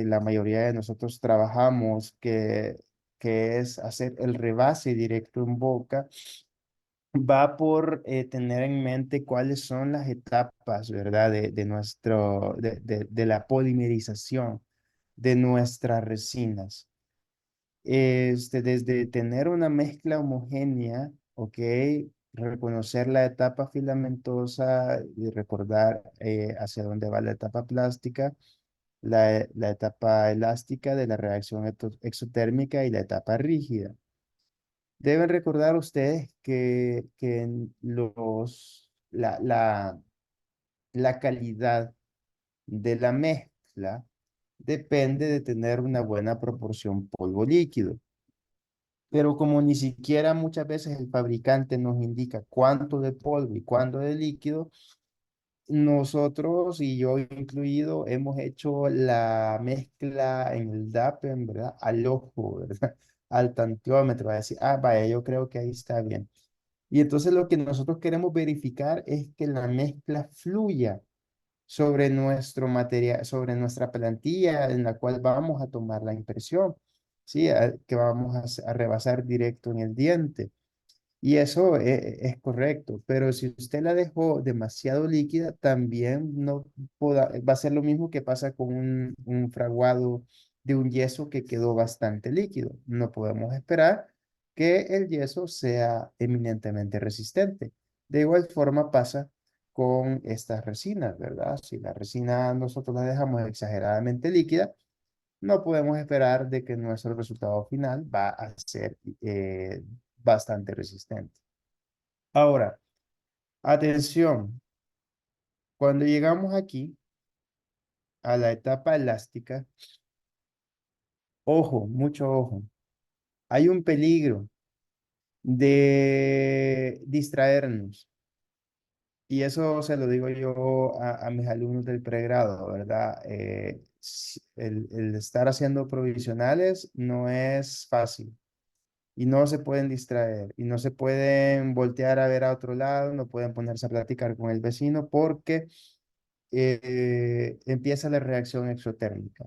la mayoría de nosotros trabajamos, que es hacer el rebase directo en boca, va por tener en mente cuáles son las etapas, ¿verdad? De la polimerización de nuestras resinas. Desde tener una mezcla homogénea, ¿ok? Reconocer la etapa filamentosa y recordar hacia dónde va la etapa plástica, la etapa elástica de la reacción exotérmica y la etapa rígida. Deben recordar ustedes que la calidad de la mezcla depende de tener una buena proporción polvo líquido. Pero como ni siquiera muchas veces el fabricante nos indica cuánto de polvo y cuánto de líquido, nosotros y yo incluido hemos hecho la mezcla en el DAPEN, ¿verdad? Al ojo, ¿verdad? Al tantiómetro, a decir, ah, vaya, yo creo que ahí está bien. Y entonces lo que nosotros queremos verificar es que la mezcla fluya sobre nuestro material, sobre nuestra plantilla en la cual vamos a tomar la impresión, ¿sí? Que vamos a rebasar directo en el diente. Y eso es correcto, pero si usted la dejó demasiado líquida, también no va a ser lo mismo que pasa con un fraguado de un yeso que quedó bastante líquido. No podemos esperar que el yeso sea eminentemente resistente. De igual forma pasa con estas resinas, ¿verdad? Si la resina nosotros la dejamos exageradamente líquida, no podemos esperar de que nuestro resultado final va a ser bastante resistente. Ahora, atención, cuando llegamos aquí a la etapa elástica, ojo, mucho ojo, hay un peligro de distraernos. Y eso se lo digo yo a mis alumnos del pregrado, ¿verdad? El estar haciendo provisionales no es fácil. Y no se pueden distraer y no se pueden voltear a ver a otro lado, no pueden ponerse a platicar con el vecino porque empieza la reacción exotérmica.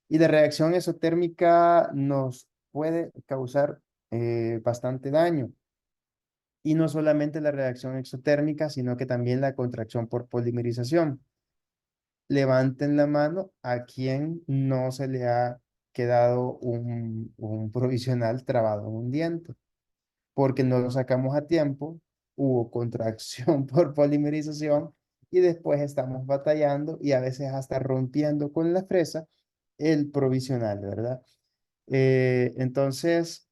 Y la reacción exotérmica nos puede causar bastante daño. Y no solamente la reacción exotérmica, sino que también la contracción por polimerización. Levanten la mano a quien no se le ha quedado un provisional trabado en un diente porque no lo sacamos a tiempo, hubo contracción por polimerización y después estamos batallando y a veces hasta rompiendo con la fresa el provisional, ¿verdad? Entonces,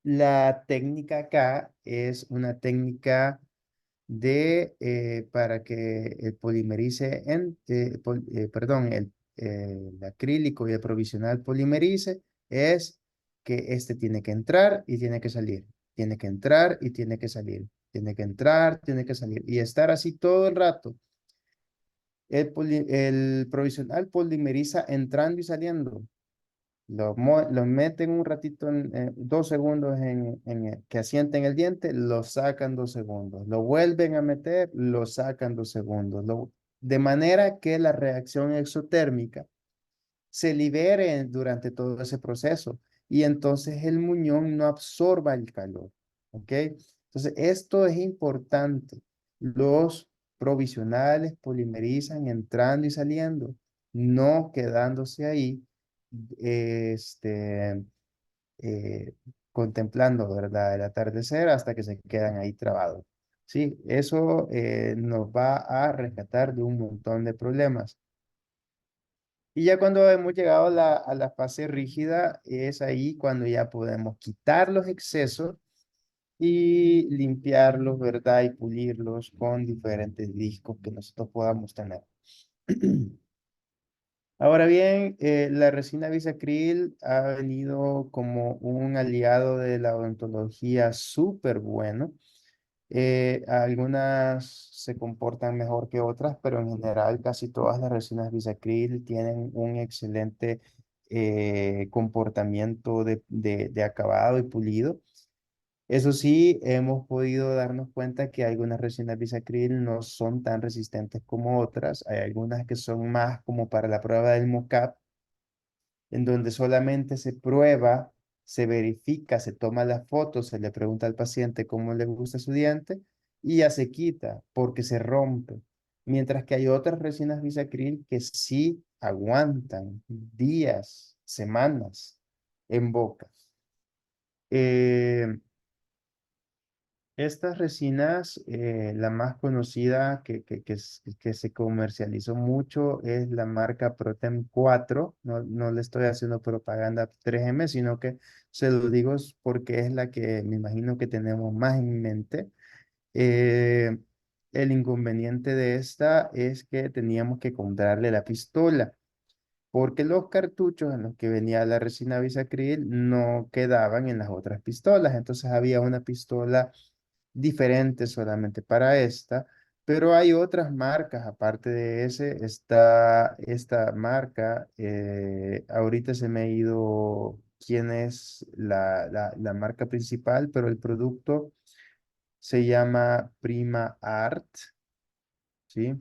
la técnica acá es una técnica para que el polimerice perdón, el acrílico y el provisional polimerice es que este tiene que entrar y tiene que salir, tiene que entrar y tiene que salir, tiene que entrar, tiene que salir y estar así todo el rato. El provisional polimeriza entrando y saliendo. Lo meten un ratito, 2 segundos que asienten el diente, lo sacan 2 segundos. Lo vuelven a meter, lo sacan 2 segundos. De manera que la reacción exotérmica se libere durante todo ese proceso y entonces el muñón no absorba el calor. ¿Ok? Entonces, esto es importante. Los provisionales polimerizan entrando y saliendo, no quedándose ahí, este, eh, contemplando, ¿verdad? El atardecer hasta que se quedan ahí trabados. Sí, eso nos va a rescatar de un montón de problemas. Y ya cuando hemos llegado a la fase rígida, es ahí cuando ya podemos quitar los excesos y limpiarlos, ¿verdad? Y pulirlos con diferentes discos que nosotros podamos tener. Ahora bien, la resina bisacril ha venido como un aliado de la odontología súper bueno. Algunas se comportan mejor que otras, pero en general casi todas las resinas bisacril tienen un excelente comportamiento de acabado y pulido. Eso sí, hemos podido darnos cuenta que algunas resinas bisacril no son tan resistentes como otras. Hay algunas que son más como para la prueba del mocap, en donde solamente se prueba, se verifica, se toma la foto, se le pregunta al paciente cómo le gusta su diente y ya se quita porque se rompe. Mientras que hay otras resinas bisacril que sí aguantan días, semanas en boca. Eh, Estas resinas, la más conocida que se comercializó mucho es la marca Protem 4. No, no le estoy haciendo propaganda 3M, sino que se lo digo porque es la que me imagino que tenemos más en mente. Eh, el inconveniente de esta es que teníamos que comprarle la pistola, porque los cartuchos en los que venía la resina bisacril no quedaban en las otras pistolas. Entonces había una pistola diferente solamente para esta, pero hay otras marcas, aparte de ese, está esta marca, ahorita se me ha ido quién es la marca principal, pero el producto se llama Prima Art, ¿sí?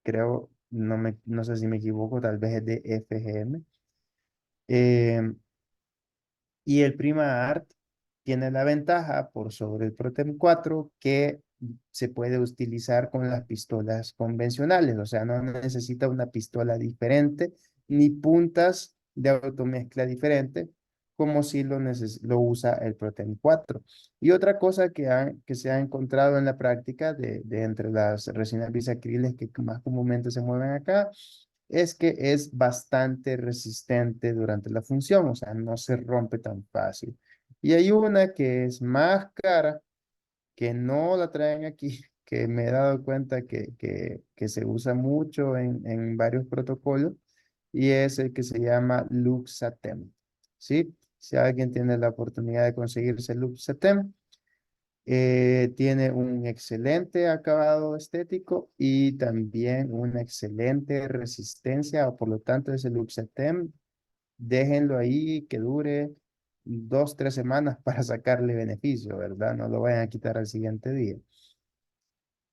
Creo, no sé si me equivoco, tal vez es de FGM. Y el Prima Art tiene la ventaja por sobre el Protem 4 que se puede utilizar con las pistolas convencionales, o sea, no necesita una pistola diferente ni puntas de automezcla diferente como si lo usa el Protem 4. Y otra cosa que se ha encontrado en la práctica de entre las resinas bisacriles que más comúnmente se mueven acá es que es bastante resistente durante la función, o sea, no se rompe tan fácil. Y hay una que es más cara, que no la traen aquí, que me he dado cuenta que se usa mucho en varios protocolos, y es el que se llama Luxatem. ¿Sí? Si alguien tiene la oportunidad de conseguirse Luxatem, tiene un excelente acabado estético y también una excelente resistencia, o por lo tanto ese Luxatem déjenlo ahí que dure 2, 3 semanas para sacarle beneficio, ¿verdad? No lo vayan a quitar al siguiente día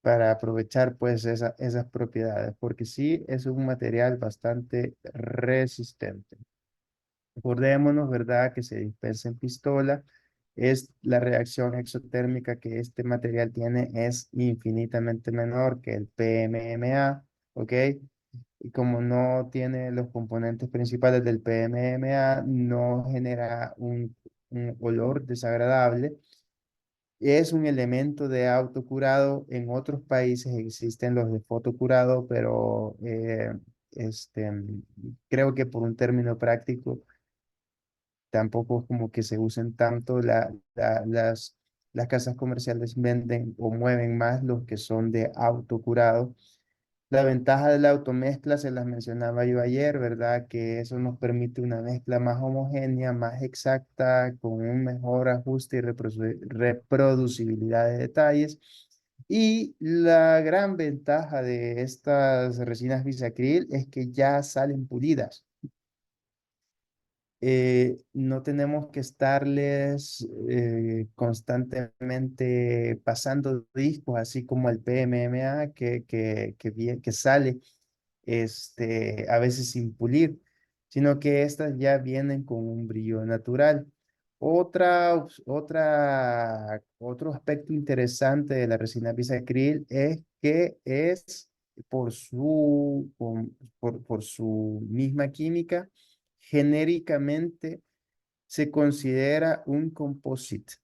para aprovechar pues esas propiedades, porque sí es un material bastante resistente. Acordémonos, ¿verdad? Que se dispersa en pistola. Es la reacción exotérmica que este material tiene es infinitamente menor que el PMMA, ¿ok? Y como no tiene los componentes principales del PMMA, no genera un olor desagradable. Es un elemento de autocurado. En otros países existen los de fotocurado, pero este, creo que por un término práctico tampoco es como que se usen tanto. Las casas comerciales venden o mueven más los que son de autocurado. La ventaja de la automezcla se las mencionaba yo ayer, ¿verdad? Que eso nos permite una mezcla más homogénea, más exacta, con un mejor ajuste y reproducibilidad de detalles. Y la gran ventaja de estas resinas bisacril es que ya salen pulidas. No tenemos que estarles constantemente pasando discos, así como el PMMA que sale a veces sin pulir, sino que estas ya vienen con un brillo natural. Otro aspecto interesante de la resina bisacril es que es por por su misma química, genéricamente se considera un composite,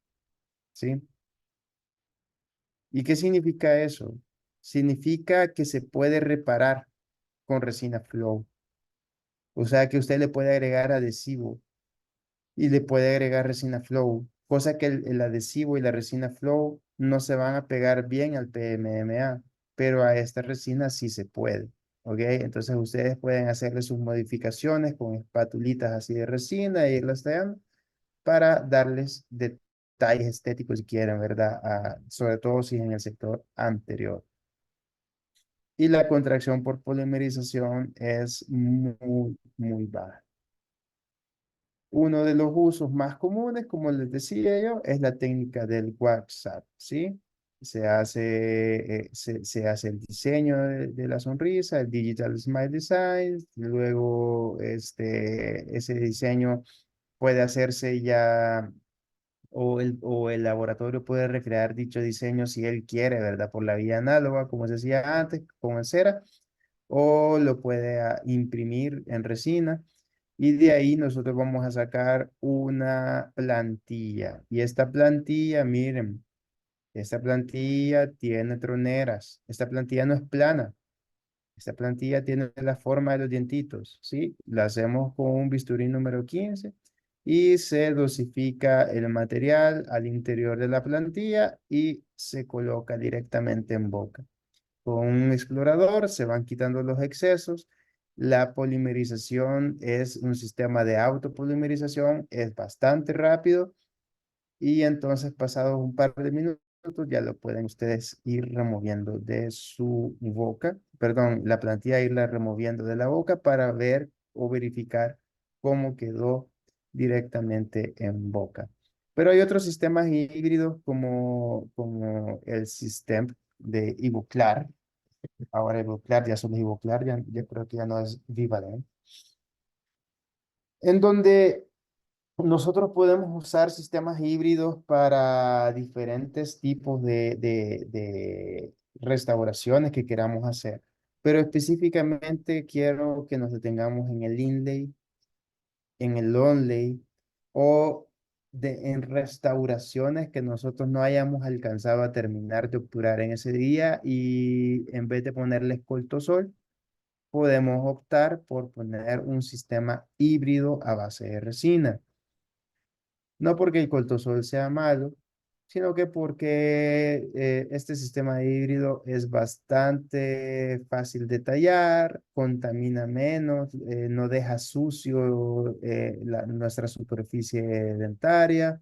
¿sí? ¿Y qué significa eso? Significa que se puede reparar con resina flow. O sea que usted le puede agregar adhesivo y le puede agregar resina flow, cosa que el adhesivo y la resina flow no se van a pegar bien al PMMA, pero a esta resina sí se puede. ¿Ok? Entonces ustedes pueden hacerle sus modificaciones con espatulitas así de resina e irlas tallando para darles detalles estéticos si quieren, ¿verdad? Sobre todo si en el sector anterior. Y la contracción por polimerización es muy baja. Uno de los usos más comunes, como les decía yo, es la técnica del WhatsApp, ¿sí? Se hace el diseño de la sonrisa, el Digital Smile Design, luego ese diseño puede hacerse ya, o el laboratorio puede recrear dicho diseño si él quiere, ¿verdad? Por la vía análoga, como se hacía antes, con cera, o lo puede imprimir en resina. Y de ahí nosotros vamos a sacar una plantilla. Y esta plantilla, miren, esta plantilla tiene troneras. Esta plantilla no es plana. Esta plantilla tiene la forma de los dientitos, ¿sí? La hacemos con un bisturí número 15 y se dosifica el material al interior de la plantilla y se coloca directamente en boca. Con un explorador se van quitando los excesos. La polimerización es un sistema de autopolimerización, es bastante rápido y entonces pasados un par de minutos ya lo pueden ustedes ir removiendo de su boca, perdón, la plantilla irla removiendo de la boca para ver o verificar cómo quedó directamente en boca. Pero hay otros sistemas híbridos como el sistema de Ivoclar. Ahora Ivoclar ya solo es Ivoclar, ya creo que ya no es Vivalen. En donde Nosotros podemos usar sistemas híbridos para diferentes tipos de restauraciones que queramos hacer, pero específicamente quiero que nos detengamos en el inlay, en el onlay o en restauraciones que nosotros no hayamos alcanzado a terminar de obturar en ese día y en vez de ponerle escoltosol, podemos optar por poner un sistema híbrido a base de resina. No porque el coltosol sea malo, sino que porque este sistema híbrido es bastante fácil de tallar, contamina menos, no deja sucio nuestra superficie dentaria.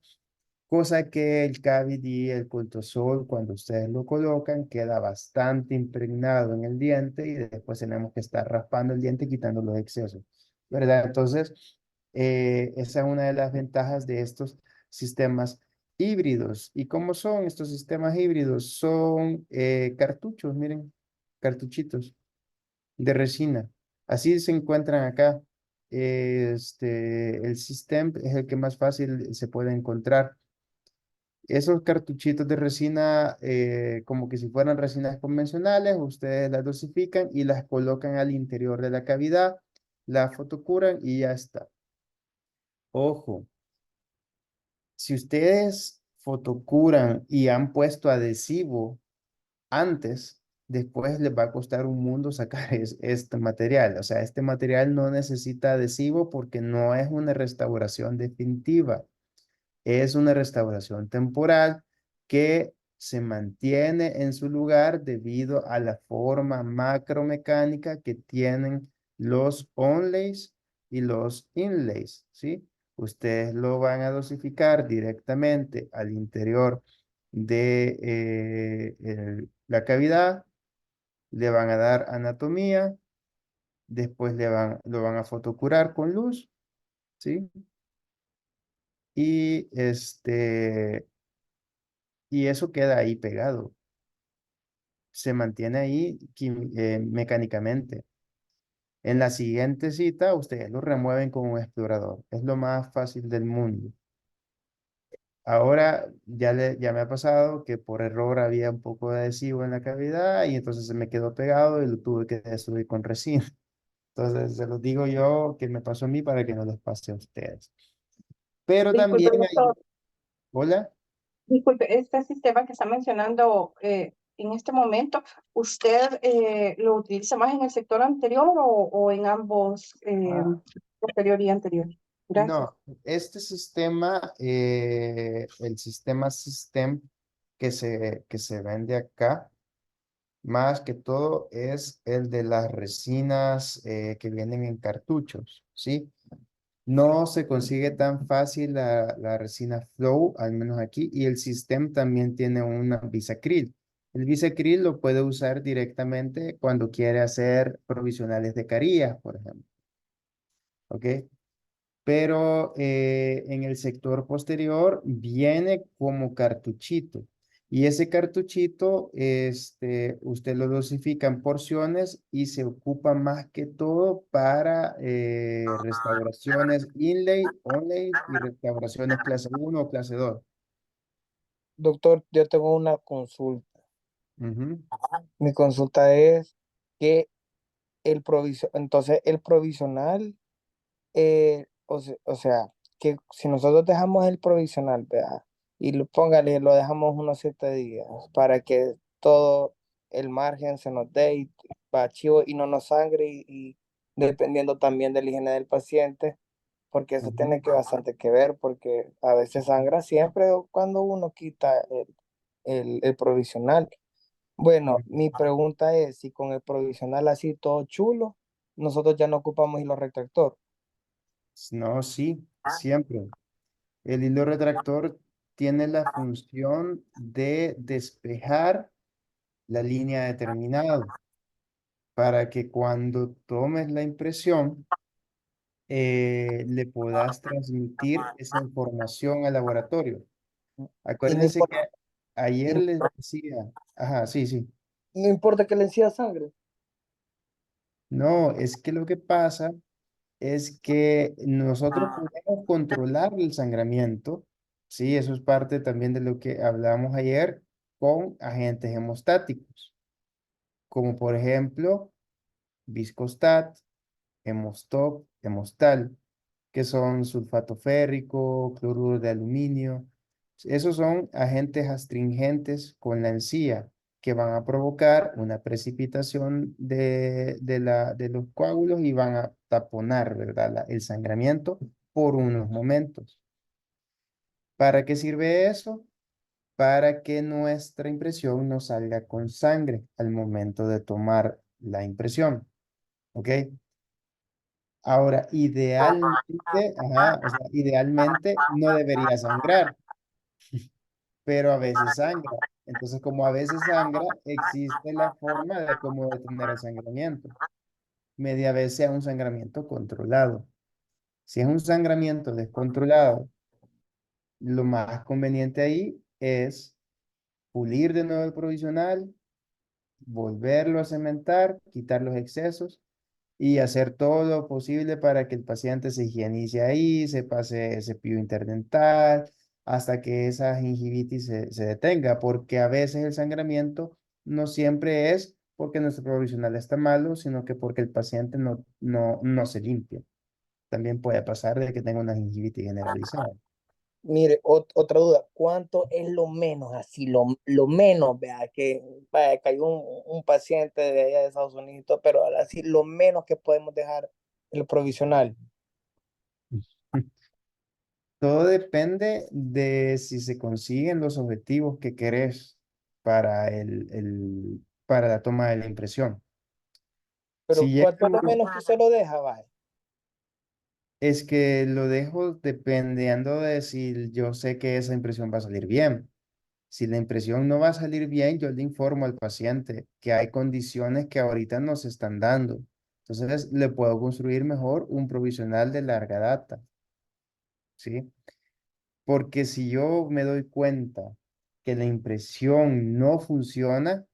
Cosa que el Cavity y el Coltosol, cuando ustedes lo colocan, queda bastante impregnado en el diente y después tenemos que estar raspando el diente y quitando los excesos, ¿verdad? Entonces, esa es una de las ventajas de estos sistemas híbridos. ¿Y cómo son estos sistemas híbridos? Son cartuchos, miren, cartuchitos de resina. Así se encuentran acá. El sistema es el que más fácil se puede encontrar. Esos cartuchitos de resina, como que si fueran resinas convencionales, ustedes las dosifican y las colocan al interior de la cavidad, la fotocuran y ya está. Ojo, si ustedes fotocuran y han puesto adhesivo antes, después les va a costar un mundo sacar este material. O sea, este material no necesita adhesivo porque no es una restauración definitiva. Es una restauración temporal que se mantiene en su lugar debido a la forma macromecánica que tienen los onlays y los inlays, ¿sí? Ustedes lo van a dosificar directamente al interior de la cavidad, le van a dar anatomía, después lo van a fotocurar con luz, ¿sí? Y y eso queda ahí pegado, se mantiene ahí mecánicamente. En la siguiente cita, ustedes lo remueven con un explorador. Es lo más fácil del mundo. Ahora ya me ha pasado que por error había un poco de adhesivo en la cavidad y entonces se me quedó pegado y lo tuve que destruir con resina. Entonces, se los digo yo que me pasó a mí para que no les pase a ustedes. Pero Disculpe, también hay, doctor. hola, Disculpe, este sistema que está mencionando en este momento, ¿usted lo utiliza más en el sector anterior o en ambos, ah, posterior y anterior? Gracias. no, este sistema, el sistema System que se vende acá, más que todo es el de las resinas que vienen en cartuchos, ¿sí? No se consigue tan fácil la resina Flow, al menos aquí, y el System también tiene una bisacril. El bisacril lo puede usar directamente cuando quiere hacer provisionales de carillas, por ejemplo, ¿ok? Pero en el sector posterior viene como cartuchito. Y ese cartuchito, usted lo dosifica en porciones y se ocupa más que todo para restauraciones inlay, onlay y restauraciones clase uno o clase 2. Doctor, yo tengo una consulta. Ujú. Mi consulta es que entonces el provisional, o sea, que si nosotros dejamos el provisional, ¿verdad? Y póngale, lo dejamos unos 7 días para que todo el margen se nos dé y va chivo y no nos sangre y dependiendo también de la higiene del paciente, porque eso Ujú. tiene que bastante que ver, porque a veces sangra siempre cuando uno quita el provisional. Bueno, mi pregunta es si con el provisional así todo chulo, nosotros ya no ocupamos hilo retractor. No, sí, siempre. El hilo retractor tiene la función de despejar la línea de terminado, para que cuando tomes la impresión le puedas transmitir esa información al laboratorio. Y no Acuérdense que importa, y ayer les decía, ajá, sí, sí, no importa que le encía sangre. no, es que lo que pasa es que nosotros podemos controlar el sangramiento, ¿sí? Eso es parte también de lo que hablamos ayer con agentes hemostáticos, como por ejemplo Viscostat, Hemostop, Hemostal, que son sulfato férrico, cloruro de aluminio. Esos son agentes astringentes con la encía que van a provocar una precipitación de los coágulos y van a taponar, ¿verdad? El sangramiento por unos momentos. ¿Para qué sirve eso? Para que nuestra impresión no salga con sangre al momento de tomar la impresión. ¿Ok? Ahora, idealmente, ajá, o sea, idealmente no debería sangrar, pero a veces sangra. Entonces, como a veces sangra, existe la forma de cómo detener el sangramiento. Media vez sea un sangramiento controlado. Si es un sangramiento descontrolado, lo más conveniente ahí es pulir de nuevo el provisional, volverlo a cementar, quitar los excesos y hacer todo lo posible para que el paciente se higienice ahí, se pase cepillo interdental, hasta que esa gingivitis se detenga, porque a veces el sangramiento no siempre es porque nuestro provisional está malo, sino que porque el paciente no se limpia. También puede pasar de que tenga una gingivitis generalizada. Mire, otra duda, ¿cuánto es lo menos, así, lo menos, vea, que vaya, que hay un paciente de allá de Estados Unidos, pero así, lo menos que podemos dejar el provisional? Todo depende de si se consiguen los objetivos que querés para la toma de la impresión. Pero Si ¿cuánto es lo llega, menos que se lo deja, vaya? es que lo dejo dependiendo de si yo sé que esa impresión va a salir bien. Si la impresión no va a salir bien, yo le informo al paciente que hay condiciones que ahorita no se están dando. Entonces, le puedo construir mejor un provisional de larga data, ¿sí? Porque si yo me doy cuenta que la impresión no funciona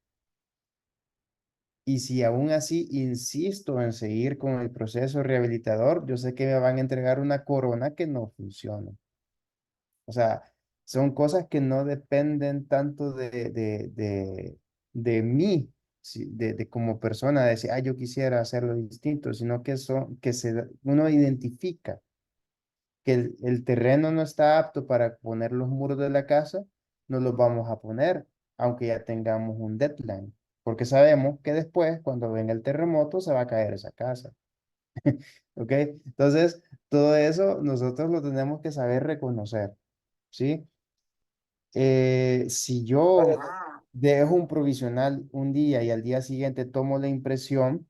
y si aún así insisto en seguir con el proceso rehabilitador, yo sé que me van a entregar una corona que no funciona. O sea, son cosas que no dependen tanto de mí, de como persona, de decir, ah, yo quisiera hacerlo distinto, sino que son, uno identifica que el terreno no está apto para poner los muros de la casa, no los vamos a poner, aunque ya tengamos un deadline, porque sabemos que después, cuando venga el terremoto, se va a caer esa casa. ¿Ok? Entonces, todo eso nosotros lo tenemos que saber reconocer, ¿sí? Si yo Vaya, dejo un provisional un día y al día siguiente tomo la impresión,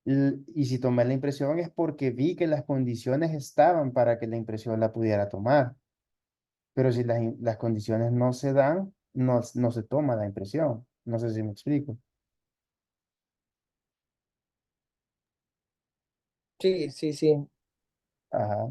y si tomé la impresión es porque vi que las condiciones estaban para que la impresión la pudiera tomar. Pero si las condiciones no se dan, no se toma la impresión. No sé si me explico. sí, sí, sí. Ajá.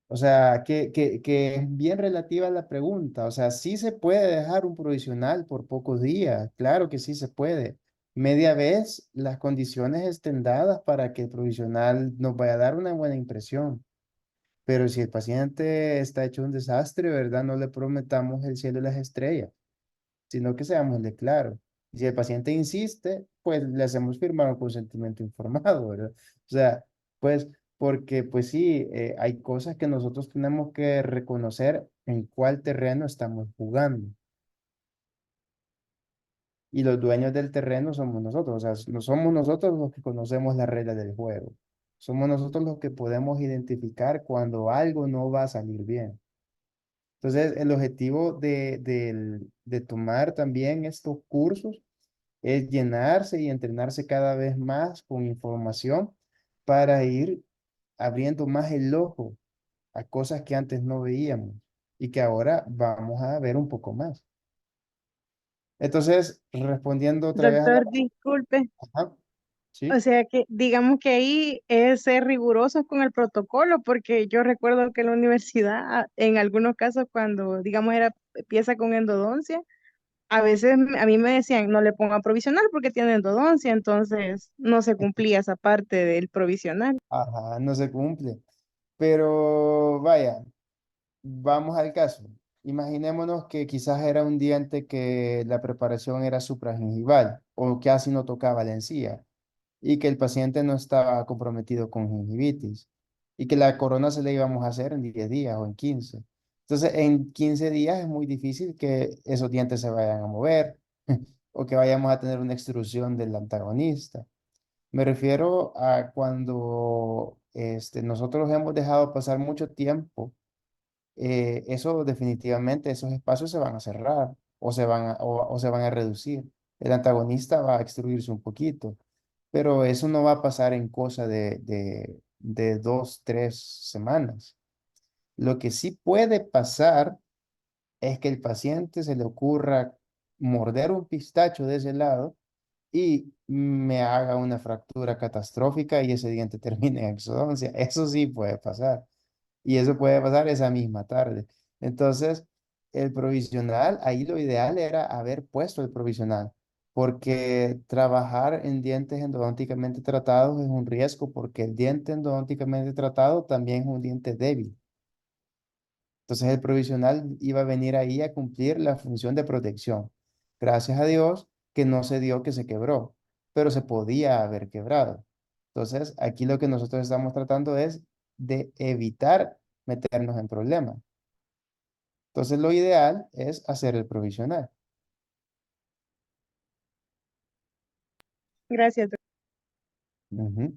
O sea, que es bien relativa la pregunta. O sea, sí se puede dejar un provisional por pocos días. Claro que sí se puede. Media vez las condiciones estén dadas para que el provisional nos vaya a dar una buena impresión. Pero si el paciente está hecho un desastre, ¿verdad? No le prometamos el cielo y las estrellas, sino que seámosle claros. Y si el paciente insiste, pues le hacemos firmar un consentimiento informado, ¿verdad? O sea, pues, porque pues sí, hay cosas que nosotros tenemos que reconocer en cuál terreno estamos jugando. Y los dueños del terreno somos nosotros, o sea, no somos nosotros los que conocemos las reglas del juego. Somos nosotros los que podemos identificar cuando algo no va a salir bien. Entonces, el objetivo de tomar también estos cursos es llenarse y entrenarse cada vez más con información para ir abriendo más el ojo a cosas que antes no veíamos y que ahora vamos a ver un poco más. Entonces, respondiendo otra vez a la... Doctor, disculpe. Ajá, O ¿sí? sea que digamos que ahí es ser rigurosos con el protocolo, porque yo recuerdo que en la universidad, en algunos casos, cuando digamos era pieza con endodoncia, a veces a mí me decían, no le ponga provisional porque tiene endodoncia, entonces no se cumplía esa parte del provisional. Ajá, no se cumple. Pero vaya, vamos al caso. Imaginémonos que quizás era un diente que la preparación era supragingival o casi no tocaba la encía y que el paciente no estaba comprometido con gingivitis y que la corona se le íbamos a hacer en 10 días o en 15. Entonces, en 15 días es muy difícil que esos dientes se vayan a mover o que vayamos a tener una extrusión del antagonista. Me refiero a cuando nosotros hemos dejado pasar mucho tiempo, eso definitivamente, esos espacios se van a cerrar o se van a reducir. El antagonista va a extruirse un poquito, pero eso no va a pasar en cosa de 2, 3 semanas. Lo que sí puede pasar es que el paciente se le ocurra morder un pistacho de ese lado y me haga una fractura catastrófica y ese diente termine en exodoncia. Eso sí puede pasar. Y eso puede pasar esa misma tarde. Entonces, el provisional, ahí lo ideal era haber puesto el provisional, porque trabajar en dientes endodónticamente tratados es un riesgo, porque el diente endodónticamente tratado también es un diente débil. Entonces, el provisional iba a venir ahí a cumplir la función de protección. Gracias a Dios que no se dio que se quebró, pero se podía haber quebrado. Entonces, aquí lo que nosotros estamos tratando es de evitar meternos en problemas. Entonces, lo ideal es hacer el provisional. Gracias. Ujú.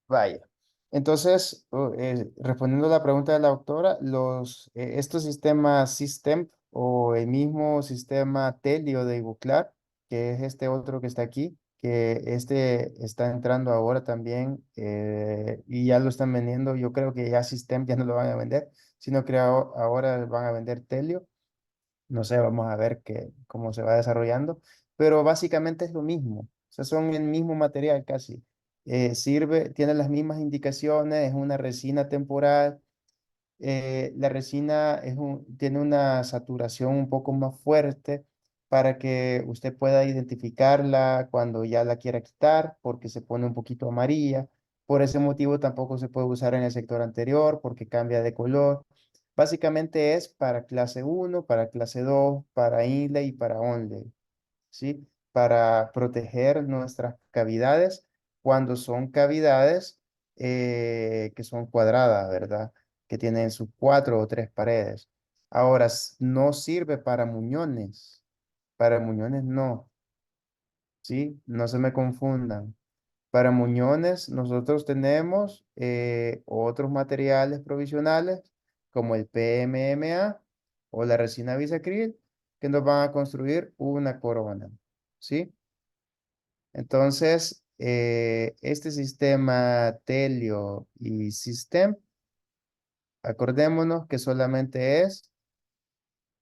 Vaya. Entonces, respondiendo a la pregunta de la doctora, estos sistemas SYSTEM o el mismo sistema Telio de Ivoclar, que es este otro que está aquí, que este está entrando ahora también y ya lo están vendiendo. Yo creo que ya System ya no lo van a vender, sino que ahora van a vender Telio. No sé, vamos a ver cómo se va desarrollando, pero básicamente es lo mismo, o sea, son el mismo material casi. Tiene las mismas indicaciones, es una resina temporal. La resina tiene una saturación un poco más fuerte para que usted pueda identificarla cuando ya la quiera quitar, porque se pone un poquito amarilla. Por ese motivo tampoco se puede usar en el sector anterior porque cambia de color. Básicamente es para clase uno, para clase 2, para inlay y para onlay, ¿sí? Para proteger nuestras cavidades cuando son cavidades que son cuadradas, ¿verdad? Que tienen sus 4 o 3 paredes. Ahora, no sirve para muñones no, ¿sí? No se me confundan. Para muñones, nosotros tenemos otros materiales provisionales como el PMMA o la resina bisacril que nos van a construir una corona, ¿sí? Entonces, este sistema Telio y System, acordémonos que solamente es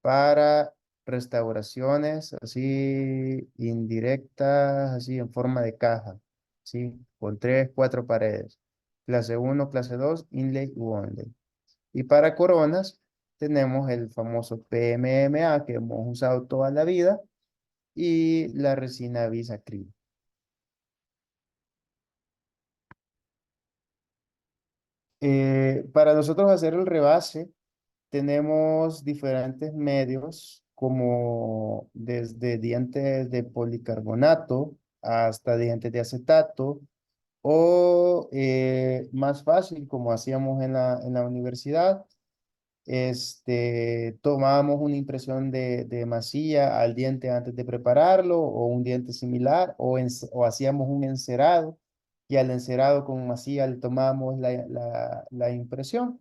para restauraciones así indirectas, así en forma de caja, ¿sí? Con 3, 4 paredes. Clase uno, clase 2, inlay u onlay. Y para coronas tenemos el famoso PMMA que hemos usado toda la vida y la resina bisacril. Para nosotros hacer el rebase, tenemos diferentes medios, como desde dientes de policarbonato hasta dientes de acetato, o más fácil, como hacíamos en la universidad, tomábamos una impresión de masilla al diente antes de prepararlo, o un diente similar, o hacíamos un encerado, y al encerado con masilla le tomábamos la impresión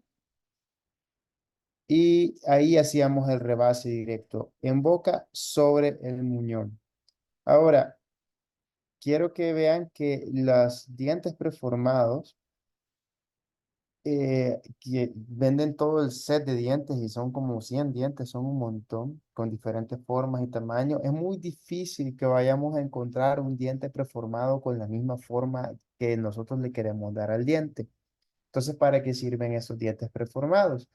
y ahí hacíamos el rebase directo en boca sobre el muñón. Ahora, quiero que vean que los dientes preformados, que venden todo el set de dientes y son como 100 dientes, son un montón, con diferentes formas y tamaños. Es muy difícil que vayamos a encontrar un diente preformado con la misma forma que nosotros le queremos dar al diente. Entonces, ¿para qué sirven esos dientes preformados?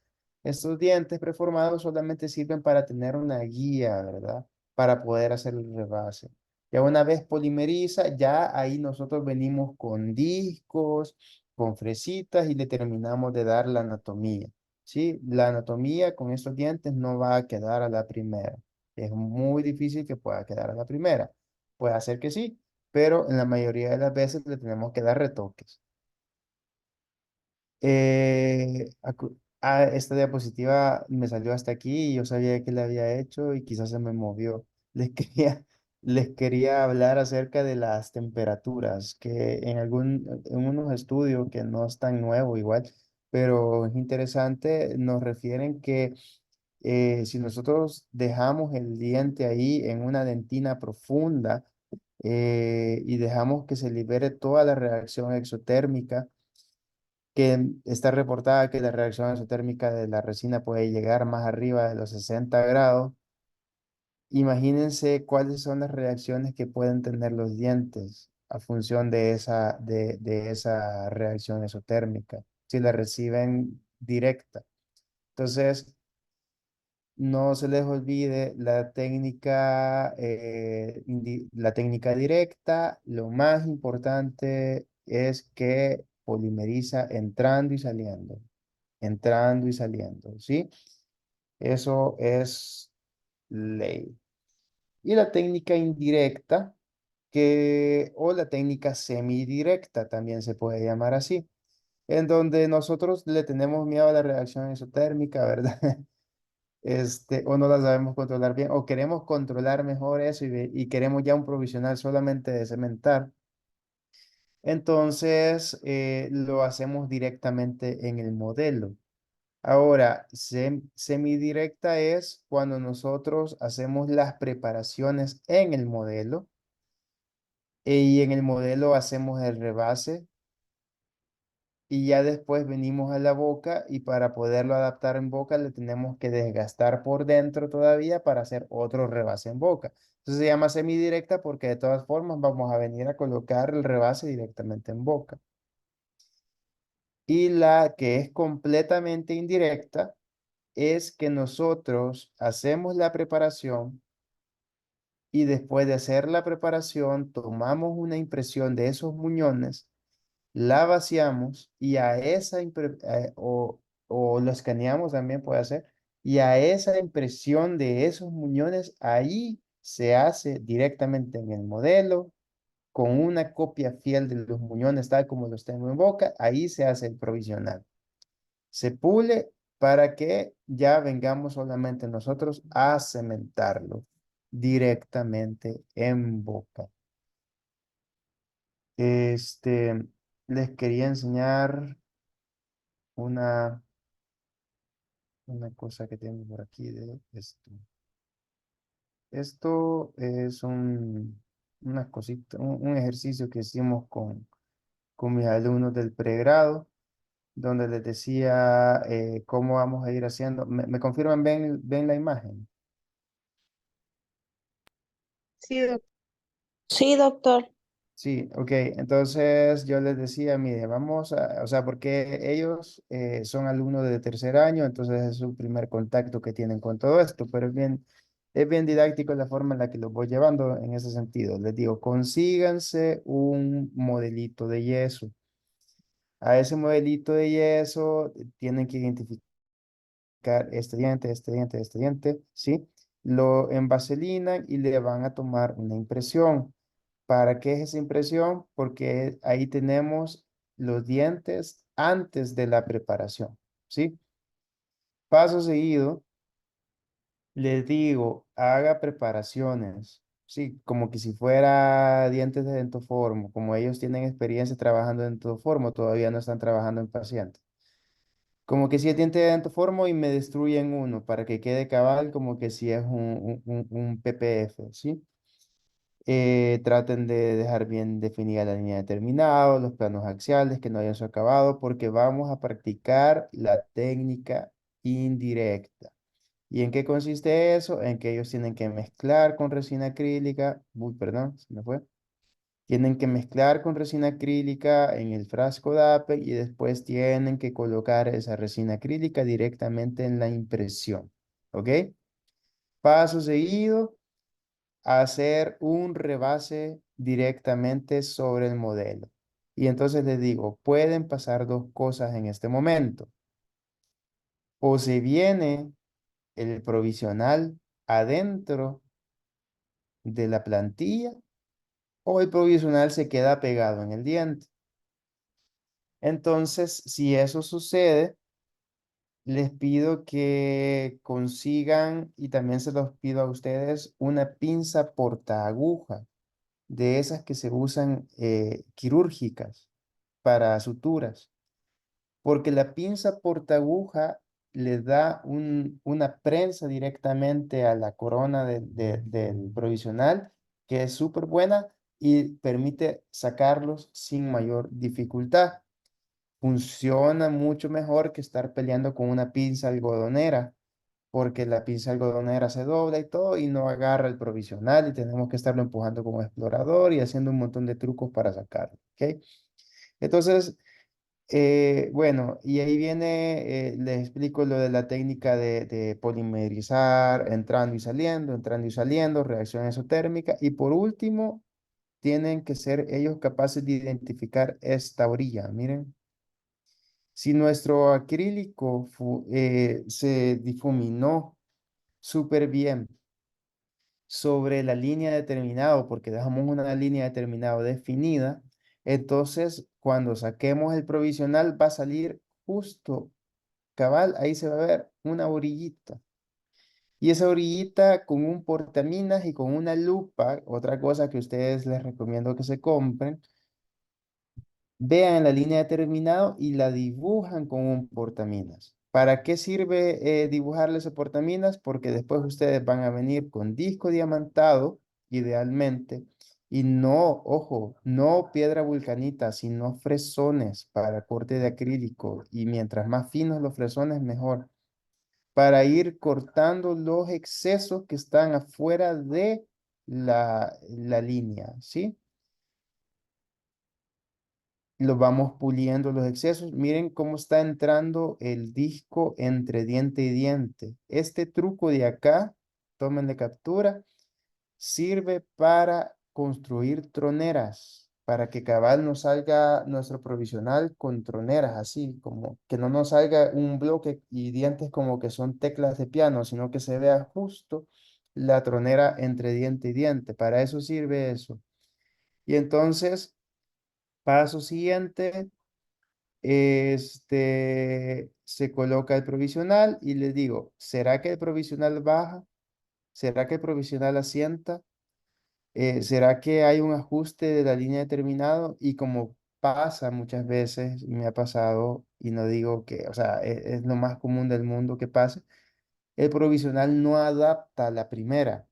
Estos dientes preformados solamente sirven para tener una guía, ¿verdad? Para poder hacer el rebase. Ya una vez polimeriza, ya ahí nosotros venimos con discos, con fresitas y le terminamos de dar la anatomía. ¿Sí? La anatomía con estos dientes no va a quedar a la primera. Es muy difícil que pueda quedar a la primera. Puede ser que sí, pero en la mayoría de las veces le tenemos que dar retoques. Esta diapositiva me salió hasta aquí y yo sabía que la había hecho y quizás se me movió. Les quería hablar acerca de las temperaturas, que en unos estudios que no es tan nuevo igual, pero es interesante, nos refieren que si nosotros dejamos el diente ahí en una dentina profunda y dejamos que se libere toda la reacción exotérmica, que está reportada que la reacción exotérmica de la resina puede llegar más arriba de los 60 grados. Imagínense cuáles son las reacciones que pueden tener los dientes a función de esa reacción exotérmica, si la reciben directa. Entonces, no se les olvide la técnica directa. Lo más importante es que polimeriza entrando y saliendo, ¿sí? Eso es ley. Y la técnica indirecta, o la técnica semidirecta, también se puede llamar así, en donde nosotros le tenemos miedo a la reacción exotérmica, ¿verdad? O no la sabemos controlar bien, o queremos controlar mejor eso y queremos ya un provisional solamente de cementar. Entonces, lo hacemos directamente en el modelo. Ahora, semidirecta es cuando nosotros hacemos las preparaciones en el modelo y en el modelo hacemos el rebase y ya después venimos a la boca y para poderlo adaptar en boca le tenemos que desgastar por dentro todavía para hacer otro rebase en boca. Entonces se llama semidirecta porque de todas formas vamos a venir a colocar el rebase directamente en boca. Y la que es completamente indirecta es que nosotros hacemos la preparación y después de hacer la preparación tomamos una impresión de esos muñones, la vaciamos y o lo escaneamos también puede ser, y a esa impresión de esos muñones ahí se hace directamente en el modelo con una copia fiel de los muñones tal como los tengo en boca, ahí se hace el provisional. Se pule para que ya vengamos solamente nosotros a cementarlo directamente en boca. Les quería enseñar una, una cosa que tengo por aquí de esto. Esto es una cosita, un ejercicio que hicimos con mis alumnos del pregrado, donde les decía cómo vamos a ir haciendo. ¿Me confirman? ¿Ven la imagen? Sí, doctor. Sí, doctor. Sí, ok. Entonces yo les decía, mire, o sea, porque ellos son alumnos de tercer año, entonces es su primer contacto que tienen con todo esto, pero es bien didáctico la forma en la que los voy llevando en ese sentido. Les digo, consíganse un modelito de yeso. A ese modelito de yeso tienen que identificar este diente, ¿sí? Lo envaselinan y le van a tomar una impresión. ¿Para qué es esa impresión? Porque ahí tenemos los dientes antes de la preparación, ¿sí? Paso seguido, les digo, haga preparaciones, ¿sí? Como que si fuera dientes de dentoformo, como ellos tienen experiencia trabajando en dentoformo, todavía no están trabajando en pacientes. Como que si es diente de dentoformo y me destruyen uno para que quede cabal, como que si es un PPF, ¿sí? Traten de dejar bien definida la línea de terminado, los planos axiales, que no hayan acabado, porque vamos a practicar la técnica indirecta. ¿Y en qué consiste eso? En que ellos tienen que mezclar con resina acrílica, uy, perdón, se me fue, Tienen que mezclar con resina acrílica en el frasco DAPE y después tienen que colocar esa resina acrílica directamente en la impresión. ¿Ok? Paso seguido, hacer un rebase directamente sobre el modelo. Y entonces les digo, pueden pasar dos cosas en este momento. O se viene el provisional adentro de la plantilla o el provisional se queda pegado en el diente. Entonces, si eso sucede, les pido que consigan, y también se los pido a ustedes, una pinza portaaguja de esas que se usan quirúrgicas para suturas, porque la pinza portaaguja le da una prensa directamente a la corona del provisional, que es súper buena y permite sacarlos sin mayor dificultad. Funciona mucho mejor que estar peleando con una pinza algodonera, porque la pinza algodonera se dobla y todo y no agarra el provisional y tenemos que estarlo empujando como explorador y haciendo un montón de trucos para sacarlo, ¿ok? Entonces, bueno, y ahí viene, les explico lo de la técnica de polimerizar, entrando y saliendo, reacción exotérmica. Y por último, tienen que ser ellos capaces de identificar esta orilla. Miren, si nuestro acrílico se difuminó súper bien sobre la línea determinada, porque dejamos una línea determinada definida, entonces cuando saquemos el provisional va a salir justo cabal, ahí se va a ver una orillita. Y esa orillita con un portaminas y con una lupa, otra cosa que ustedes les recomiendo que se compren, vean la línea determinada y la dibujan con un portaminas. ¿Para qué sirve dibujarle ese portaminas? Porque después ustedes van a venir con disco diamantado, idealmente, y no, ojo, no piedra vulcanita, sino fresones para corte de acrílico. Y mientras más finos los fresones, mejor. Para ir cortando los excesos que están afuera de la línea, ¿sí? Los vamos puliendo los excesos. Miren cómo está entrando el disco entre diente y diente. Este truco de acá, tómenle captura, sirve para construir troneras, para que cabal nos salga nuestro provisional con troneras, así como que no nos salga un bloque y dientes como que son teclas de piano, sino que se vea justo la tronera entre diente y diente. Para eso sirve eso. Y entonces, paso siguiente, se coloca el provisional y les digo, ¿será que el provisional baja? ¿Será que el provisional asienta? ¿Será que hay un ajuste de la línea determinado? Y como pasa muchas veces, y me ha pasado, y no digo que, o sea, es lo más común del mundo que pase, el provisional no adapta a la primera.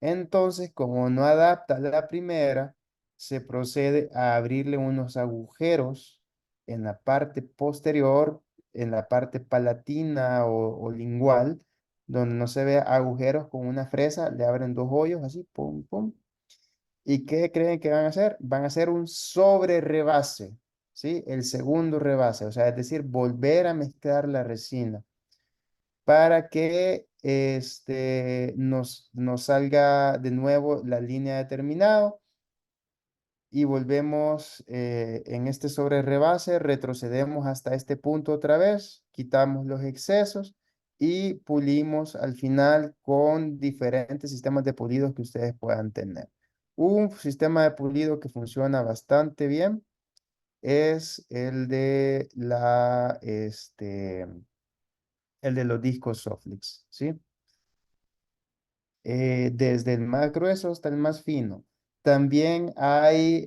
Entonces, como no adapta a la primera, se procede a abrirle unos agujeros en la parte posterior, en la parte palatina o lingual, donde no se ve agujeros con una fresa, le abren dos hoyos así, pum, pum. ¿Y qué creen que van a hacer? Van a hacer un sobre rebase, ¿sí? El segundo rebase, o sea, es decir, volver a mezclar la resina para que nos salga de nuevo la línea determinada y volvemos en este sobre rebase, retrocedemos hasta este punto otra vez, quitamos los excesos y pulimos al final con diferentes sistemas de pulidos que ustedes puedan tener. Un sistema de pulido que funciona bastante bien es el de los discos Soflix, ¿sí? Desde el más grueso hasta el más fino. También hay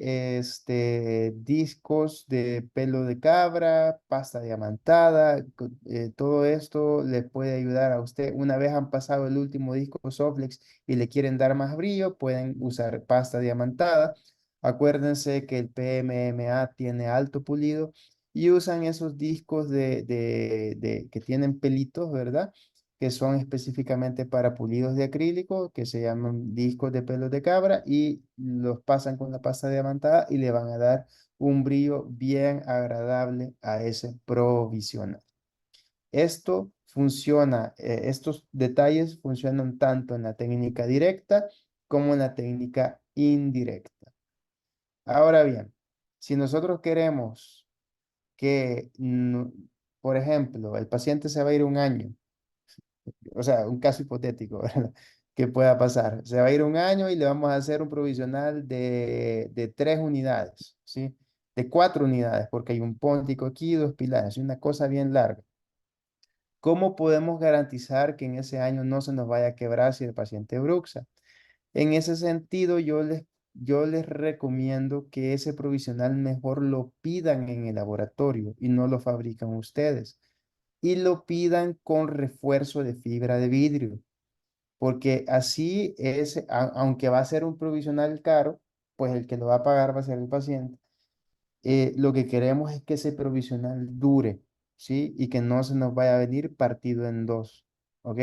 discos de pelo de cabra, pasta diamantada, todo esto le puede ayudar a usted. Una vez han pasado el último disco Soflex y le quieren dar más brillo, pueden usar pasta diamantada. Acuérdense que el PMMA tiene alto pulido y usan esos discos que tienen pelitos, ¿verdad? que son específicamente para pulidos de acrílico, que se llaman discos de pelos de cabra, y los pasan con la pasta diamantada y le van a dar un brillo bien agradable a ese provisional. Esto funciona, estos detalles funcionan tanto en la técnica directa como en la técnica indirecta. Ahora bien, si nosotros queremos que, por ejemplo, el paciente se va a ir un año, o sea, un caso hipotético, ¿verdad? Que pueda pasar. Se va a ir un año y le vamos a hacer un provisional de 3 unidades, ¿sí? De 4 unidades, porque hay un póntico aquí y 2 pilares, una cosa bien larga. ¿Cómo podemos garantizar que en ese año no se nos vaya a quebrar si el paciente bruxa? En ese sentido, yo les recomiendo que ese provisional mejor lo pidan en el laboratorio y no lo fabrican ustedes. Y lo pidan con refuerzo de fibra de vidrio, porque así es, aunque va a ser un provisional caro, pues el que lo va a pagar va a ser el paciente. Lo que queremos es que ese provisional dure, ¿sí? Y que no se nos vaya a venir partido en dos, ¿ok?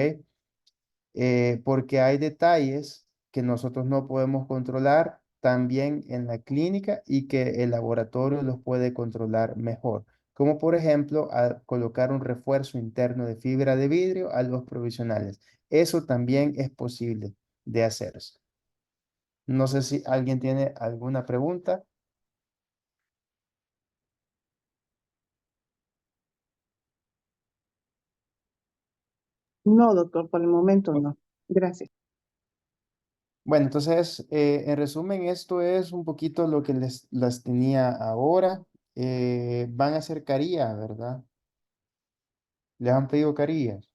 Porque hay detalles que nosotros no podemos controlar también en la clínica y que el laboratorio los puede controlar mejor, como por ejemplo colocar un refuerzo interno de fibra de vidrio a los provisionales. Eso también es posible de hacerse. No sé si alguien tiene alguna pregunta. No, doctor, por el momento no. Gracias. Bueno, entonces, en resumen, esto es un poquito lo que las tenía ahora. Van a hacer carías, ¿verdad? Les han pedido carillas.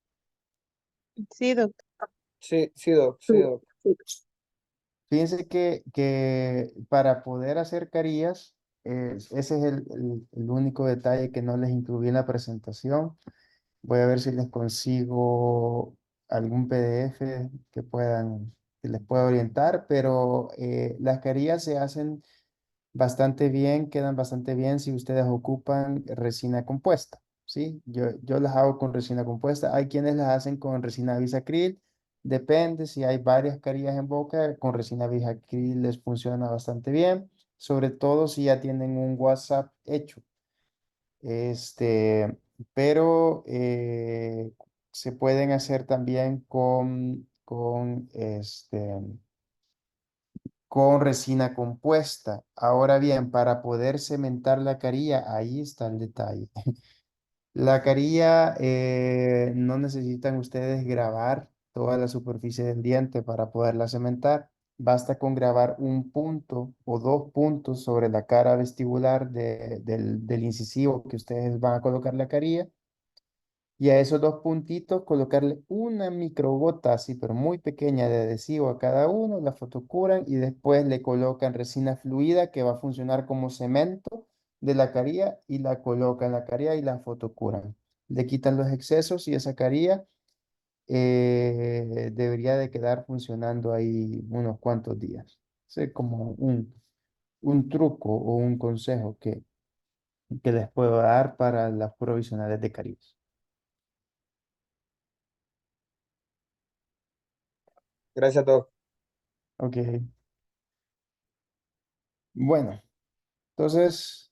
Sí, doctor. Sí, sí, doc, sí, doc. Fíjense que para poder hacer carillas, ese es el único detalle que no les incluí en la presentación. Voy a ver si les consigo algún PDF que les pueda orientar, pero las carillas se hacen bastante bien, quedan bastante bien si ustedes ocupan resina compuesta, ¿sí? Yo las hago con resina compuesta. Hay quienes las hacen con resina bisacril. Depende si hay varias carillas en boca, con resina bisacril les funciona bastante bien, sobre todo si ya tienen un WhatsApp hecho. Este, pero se pueden hacer también con resina compuesta. Ahora bien, para poder cementar la carilla, ahí está el detalle. La carilla no necesitan ustedes grabar toda la superficie del diente para poderla cementar. Basta con grabar un punto o 2 puntos sobre la cara vestibular del incisivo que ustedes van a colocar la carilla, y a esos 2 puntitos colocarle una microgota así, pero muy pequeña de adhesivo a cada uno, la fotocuran y después le colocan resina fluida que va a funcionar como cemento de la carilla y la colocan en la carilla y la fotocuran. Le quitan los excesos y esa carilla debería de quedar funcionando ahí unos cuantos días. Es como un truco o un consejo que les puedo dar para las provisionales de carillas. Gracias, doc. Ok. Bueno, entonces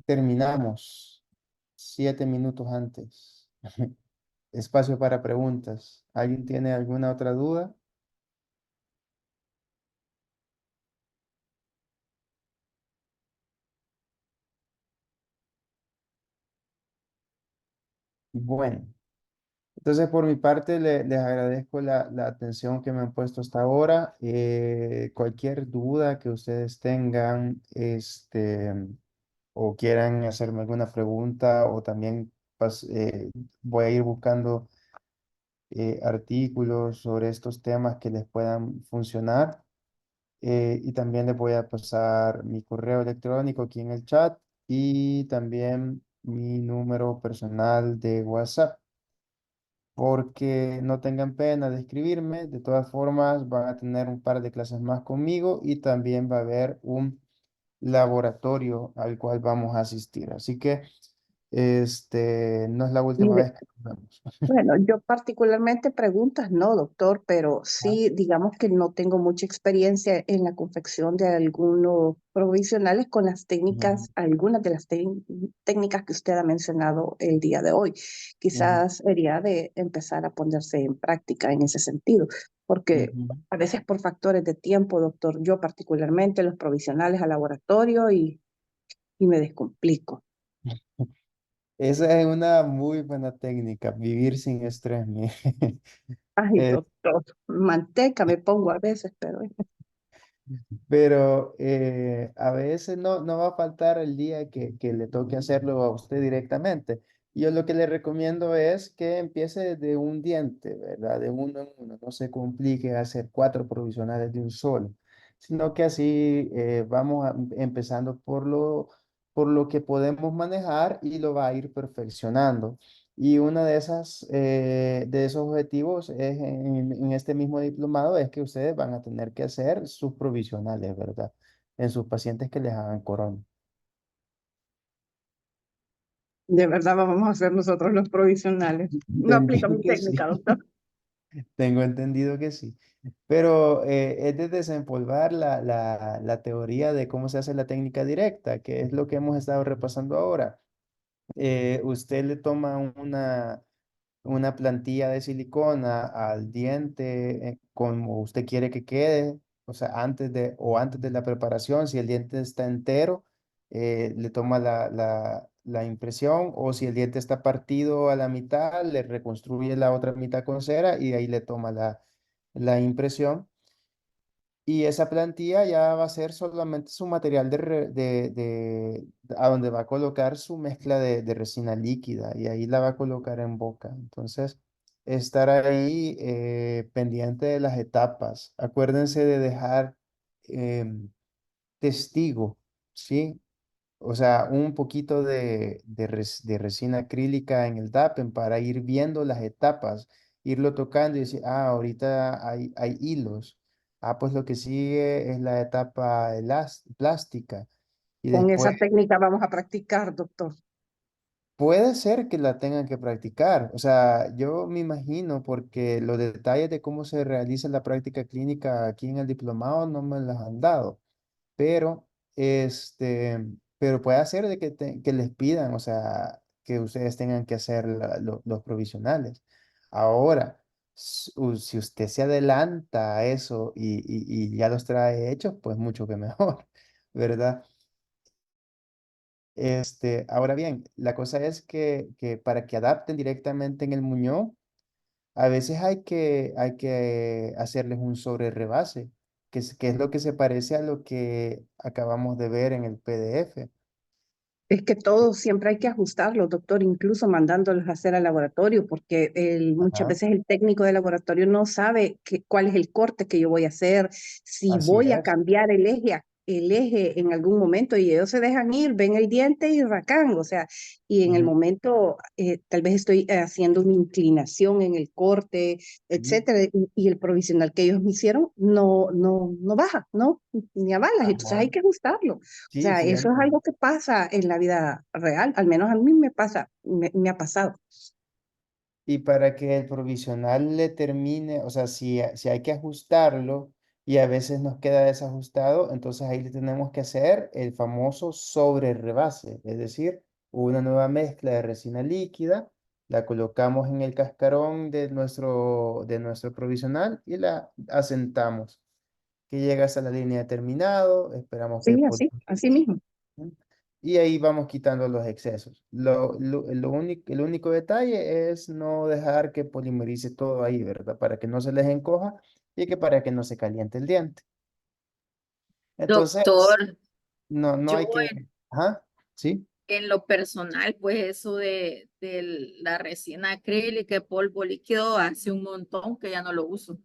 terminamos 7 minutos antes. Espacio para preguntas. ¿Alguien tiene alguna otra duda? Bueno, entonces por mi parte les agradezco la atención que me han puesto hasta ahora. Cualquier duda que ustedes tengan, o quieran hacerme alguna pregunta, o también voy a ir buscando artículos sobre estos temas que les puedan funcionar. Y también les voy a pasar mi correo electrónico aquí en el chat y también mi número personal de WhatsApp, porque no tengan pena de escribirme. De todas formas, van a tener un par de clases más conmigo y también va a haber un laboratorio al cual vamos a asistir. Así que No es la última Mire, vez que nos vemos. bueno, yo particularmente preguntas no, doctor, pero Ah, sí, digamos que no tengo mucha experiencia en la confección de algunos provisionales con las ujú, técnicas, algunas de las técnicas que usted ha mencionado el día de hoy. ujú, Quizás sería de empezar a ponerse en práctica en ese sentido, porque ujú. a veces por factores de tiempo, doctor, yo particularmente los provisionales al laboratorio y me descomplico. Esa es una muy buena técnica, vivir sin estrés. Ay, Eh, doctor, manteca me pongo a veces, pero Pero a veces no va a faltar el día que le toque hacerlo a usted directamente. Yo lo que le recomiendo es que empiece de un diente, ¿verdad? De uno en uno. No se complique hacer 4 provisionales de un solo, sino que así vamos empezando por lo que podemos manejar y lo va a ir perfeccionando. Y una de de esos objetivos es en este mismo diplomado es que ustedes van a tener que hacer sus provisionales, ¿verdad? En sus pacientes que les hagan corona. de verdad vamos a hacer nosotros los provisionales. No aplica Entendido mi que técnica, sí, doctor. tengo entendido que sí. Pero es de desempolvar la teoría de cómo se hace la técnica directa, que es lo que hemos estado repasando ahora. Usted le toma una plantilla de silicona al diente como usted quiere que quede, o sea, antes de la preparación, si el diente está entero, le toma la impresión, o si el diente está partido a la mitad, le reconstruye la otra mitad con cera y ahí le toma la impresión. Y esa plantilla ya va a ser solamente su material a donde va a colocar su mezcla de resina líquida y ahí la va a colocar en boca. Entonces, estar ahí pendiente de las etapas. Acuérdense de dejar em, testigo, ¿sí? O sea, un poquito de resina acrílica en el DAPEN para ir viendo las etapas, irlo tocando y decir, ah, ahorita hay hilos. Ah, pues lo que sigue es la etapa plástica. Y Con después esa técnica vamos a practicar, doctor. puede ser que la tengan que practicar. O sea, yo me imagino porque los detalles de cómo se realiza la práctica clínica aquí en el diplomado no me los han dado, pero pero puede ser de que les pidan, o sea, que ustedes tengan que hacer los provisionales. Ahora, si usted se adelanta a eso y ya los trae hechos, pues mucho que mejor, ¿verdad? Ahora bien, la cosa es que para que adapten directamente en el Muñón, a veces hay que hacerles un sobre rebase, que es lo que se parece a lo que acabamos de ver en el PDF. Es que todo siempre hay que ajustarlo, doctor, incluso mandándolos a hacer al laboratorio, porque muchas Ajá, veces el técnico de laboratorio no sabe cuál es el corte que yo voy a hacer, si así voy a es. cambiar el eje en algún momento y ellos se dejan ir, ven el diente y racán, o sea, y en el Ujú, momento tal vez estoy haciendo una inclinación en el corte, ujú, etcétera, y el provisional que ellos me hicieron no baja, ¿no? Ni a balas, entonces hay ajá. que ajustarlo. O Sí, sea, eso es cierto. algo que pasa en la vida real, al menos a mí me pasa, me ha pasado. Y para que el provisional le termine, o sea, si hay que ajustarlo y a veces nos queda desajustado, entonces ahí le tenemos que hacer el famoso sobre rebase, es decir, una nueva mezcla de resina líquida, la colocamos en el cascarón de nuestro provisional y la asentamos, que llega hasta la línea de terminado, esperamos que Sí, así mismo. ¿no? Y ahí vamos quitando los excesos. El único detalle es no dejar que polimerice todo ahí, ¿verdad? Para que no se les encoja y que para que no se caliente el diente. Entonces, Doctor, no yo hay que... Ajá, sí. en lo personal, pues eso de la resina acrílica, y polvo líquido, hace un montón que ya no lo uso.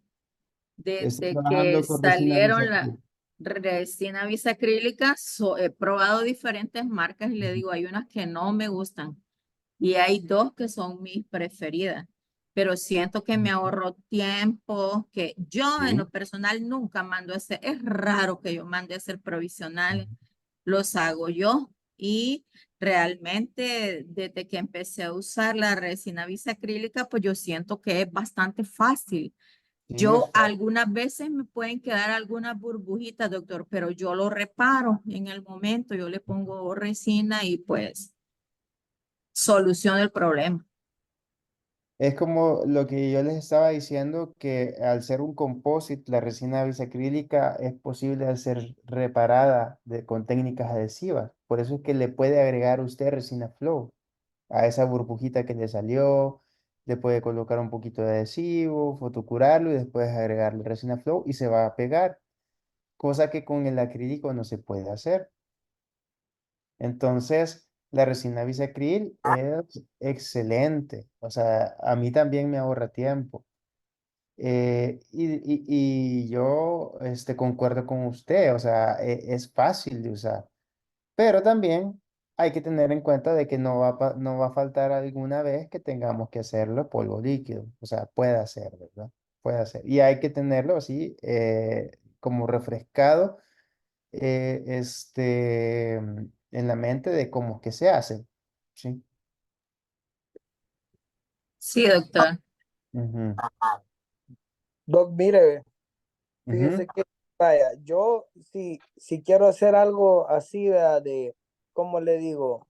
Estoy Desde que trabajando con resina salieron la bisacrílica. resina bisacrílica, he probado diferentes marcas y le Ujú, digo, hay unas que no me gustan y hay dos que son mis preferidas, pero siento que me ujú. ahorro tiempo, que yo en Sí. lo personal nunca mando a hacer, es raro que yo mande a hacer provisionales, los hago yo y realmente desde que empecé a usar la resina bisacrílica, pues yo siento que es bastante fácil. Sí, o Yo sea, algunas veces me pueden quedar algunas burbujitas, doctor, pero yo lo reparo en el momento, yo le pongo resina y pues soluciono el problema. es como lo que yo les estaba diciendo, que al ser un composite, la resina bisacrílica es posible de ser reparada con técnicas adhesivas. Por eso es que le puede agregar usted resina flow a esa burbujita que le salió, le puede colocar un poquito de adhesivo, fotocurarlo y después agregarle resina flow y se va a pegar, cosa que con el acrílico no se puede hacer. Entonces, la resina bisacril es excelente, o sea, a mí también me ahorra tiempo. Y yo concuerdo con usted, o sea, es fácil de usar. Pero también hay que tener en cuenta de que no va a faltar alguna vez que tengamos que hacerlo polvo líquido. O sea, puede hacer, ¿verdad? Puede hacer. Y hay que tenerlo así, como refrescado, en la mente de cómo es que se hace. ¿Sí? Sí, doctor. Ujú, Doc, mire, ujú, fíjese que, vaya, yo si quiero hacer algo así, ¿verdad? De, ¿cómo le digo?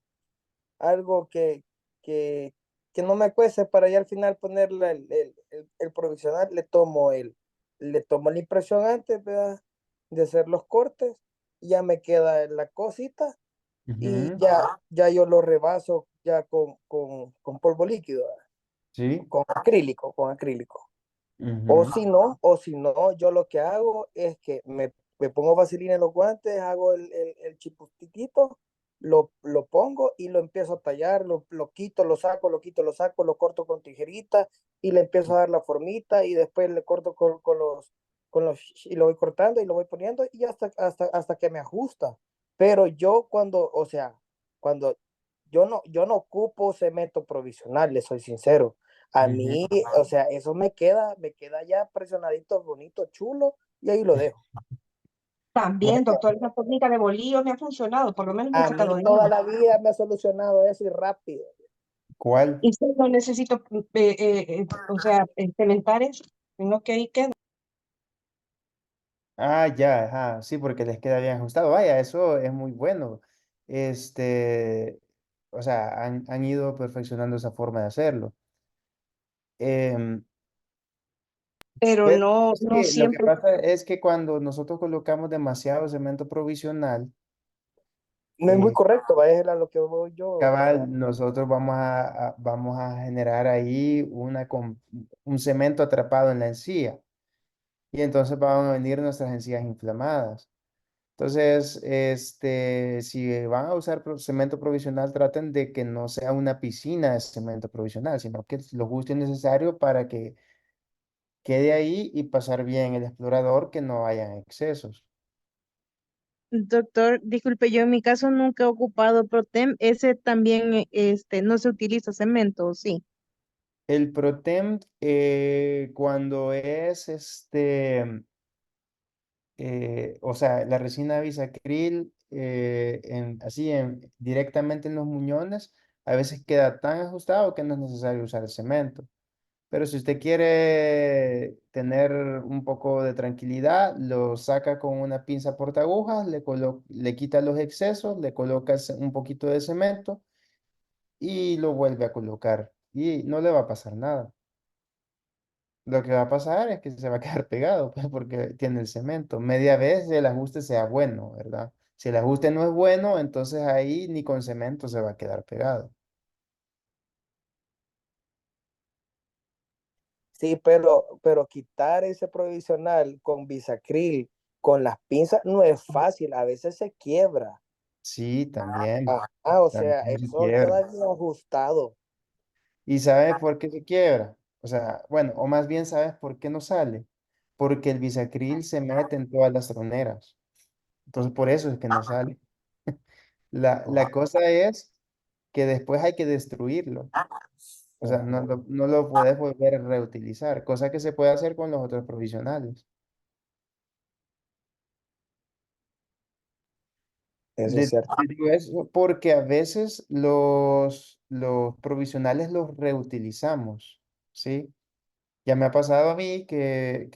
Algo que, que no me cueste para ya al final ponerle el provisional, le tomo la impresión antes, ¿verdad? De hacer los cortes, y ya me queda la cosita y ujú, ya yo lo rebaso ya con polvo líquido, ¿verdad? sí, Con acrílico. ujú, O si no, yo lo que hago es que me pongo vaselina en los guantes, hago el chipustiquito, lo pongo y lo empiezo a tallar, lo quito, lo saco, lo quito, lo saco, lo corto con tijerita y le empiezo a dar la formita y después le corto y lo voy cortando y lo voy poniendo y hasta que me ajusta. Pero yo cuando, o sea, cuando yo no ocupo cemento provisional, le soy sincero. A ujú. mí, o sea, eso me queda ya presionadito, bonito, chulo, y ahí lo dejo. También, doctor, esa técnica de bolillo me ha funcionado, por lo menos me he A mí sacado toda dinero. la vida me ha solucionado eso y rápido. ¿Cuál? Y si no necesito, o sea, cementar eso, sino que ahí queda. Ah, ya, ajá, sí, porque les queda bien ajustado. Vaya, eso es muy bueno. O sea, han ido perfeccionando esa forma de hacerlo. Em, Pero pero no, es no que lo que siempre. pasa es que cuando nosotros colocamos demasiado cemento provisional, No es muy eh, correcto, vaya a lo que voy yo. cabal, nosotros vamos a generar ahí un cemento atrapado en la encía. Y entonces van a venir nuestras encías inflamadas. Entonces, si van a usar cemento provisional, traten de que no sea una piscina de cemento provisional, sino que lo justo y necesario para que quede ahí y pasar bien el explorador, que no hayan excesos. Doctor, disculpe, yo en mi caso nunca he ocupado Protem, ese también no se utiliza cemento, ¿sí? El Protem, cuando es o sea, la resina bisacril, directamente en los muñones, a veces queda tan ajustado que no es necesario usar el cemento. Pero si usted quiere tener un poco de tranquilidad, lo saca con una pinza portagujas, le quita los excesos, le coloca un poquito de cemento y lo vuelve a colocar. Y no le va a pasar nada. Lo que va a pasar es que se va a quedar pegado, pues, porque tiene el cemento. Media vez el ajuste sea bueno, ¿verdad? Si el ajuste no es bueno, entonces ahí ni con cemento se va a quedar pegado. Sí, pero quitar ese provisional con bisacril, con las pinzas, no es fácil, a veces se quiebra. Sí, también. O sea, También se eso quiebra. queda bien ajustado. ¿Y sabes por qué se quiebra? O sea, bueno, o más bien sabes por qué no sale. Porque el bisacril se mete en todas las troneras. Entonces, por eso es que no sale. La cosa es que después hay que destruirlo. O sea, Ujú. no lo puedes volver a reutilizar, cosa que se puede hacer con los otros provisionales. Eso es cierto. Te digo eso porque a veces los provisionales los reutilizamos, ¿sí? Ya me ha pasado a mí que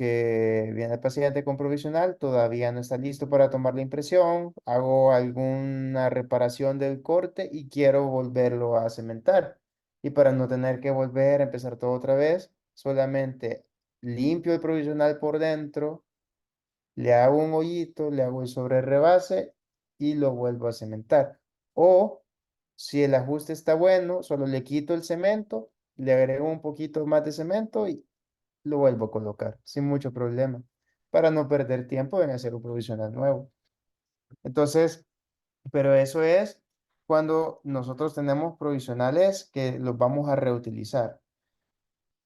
viene el paciente con provisional, todavía no está listo para tomar la impresión, hago alguna reparación del corte y quiero volverlo a cementar. Y para no tener que volver a empezar todo otra vez, solamente limpio el provisional por dentro, le hago un hoyito, le hago el sobre rebase y lo vuelvo a cementar. O si el ajuste está bueno, solo le quito el cemento, le agrego un poquito más de cemento y lo vuelvo a colocar sin mucho problema para no perder tiempo en hacer un provisional nuevo. Entonces, pero eso es cuando nosotros tenemos provisionales que los vamos a reutilizar.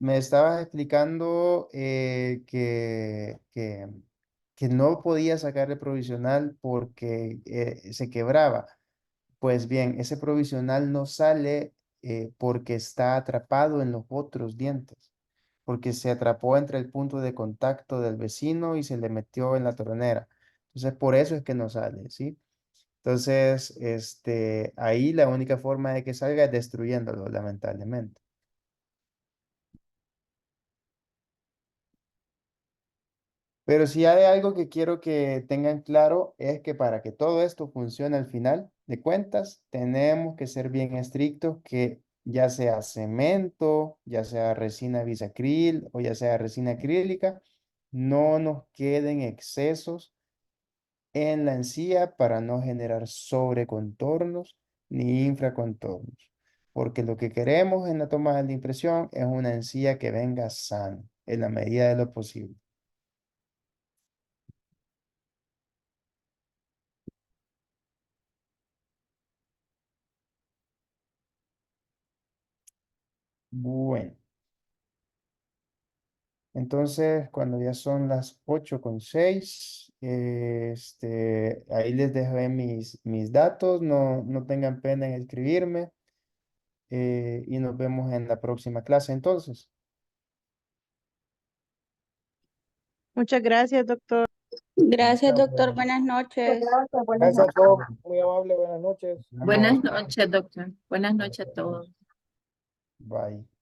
Me estabas explicando que no podía sacar el provisional porque se quebraba. Pues bien, ese provisional no sale porque está atrapado en los otros dientes, porque se atrapó entre el punto de contacto del vecino y se le metió en la tornera. Entonces, por eso es que no sale, ¿sí? Entonces, ahí la única forma de que salga es destruyéndolo, lamentablemente. Pero si hay algo que quiero que tengan claro es que para que todo esto funcione al final de cuentas, tenemos que ser bien estrictos que ya sea cemento, ya sea resina bisacril o ya sea resina acrílica, no nos queden excesos en la encía para no generar sobrecontornos ni infracontornos. Porque lo que queremos en la toma de impresión es una encía que venga sana en la medida de lo posible. Bueno. Entonces, cuando ya son las 8:06, ahí les dejé mis datos, no tengan pena en escribirme y nos vemos en la próxima clase entonces. Muchas gracias, doctor. Gracias, Chao, doctor. pues. Buenas Muchas noches. gracias, buenas Gracias, noches. Doc. Muy amable. Buenas noches. Nos Buenas vemos. noches, doctor. Buenas noches a todos. Bye.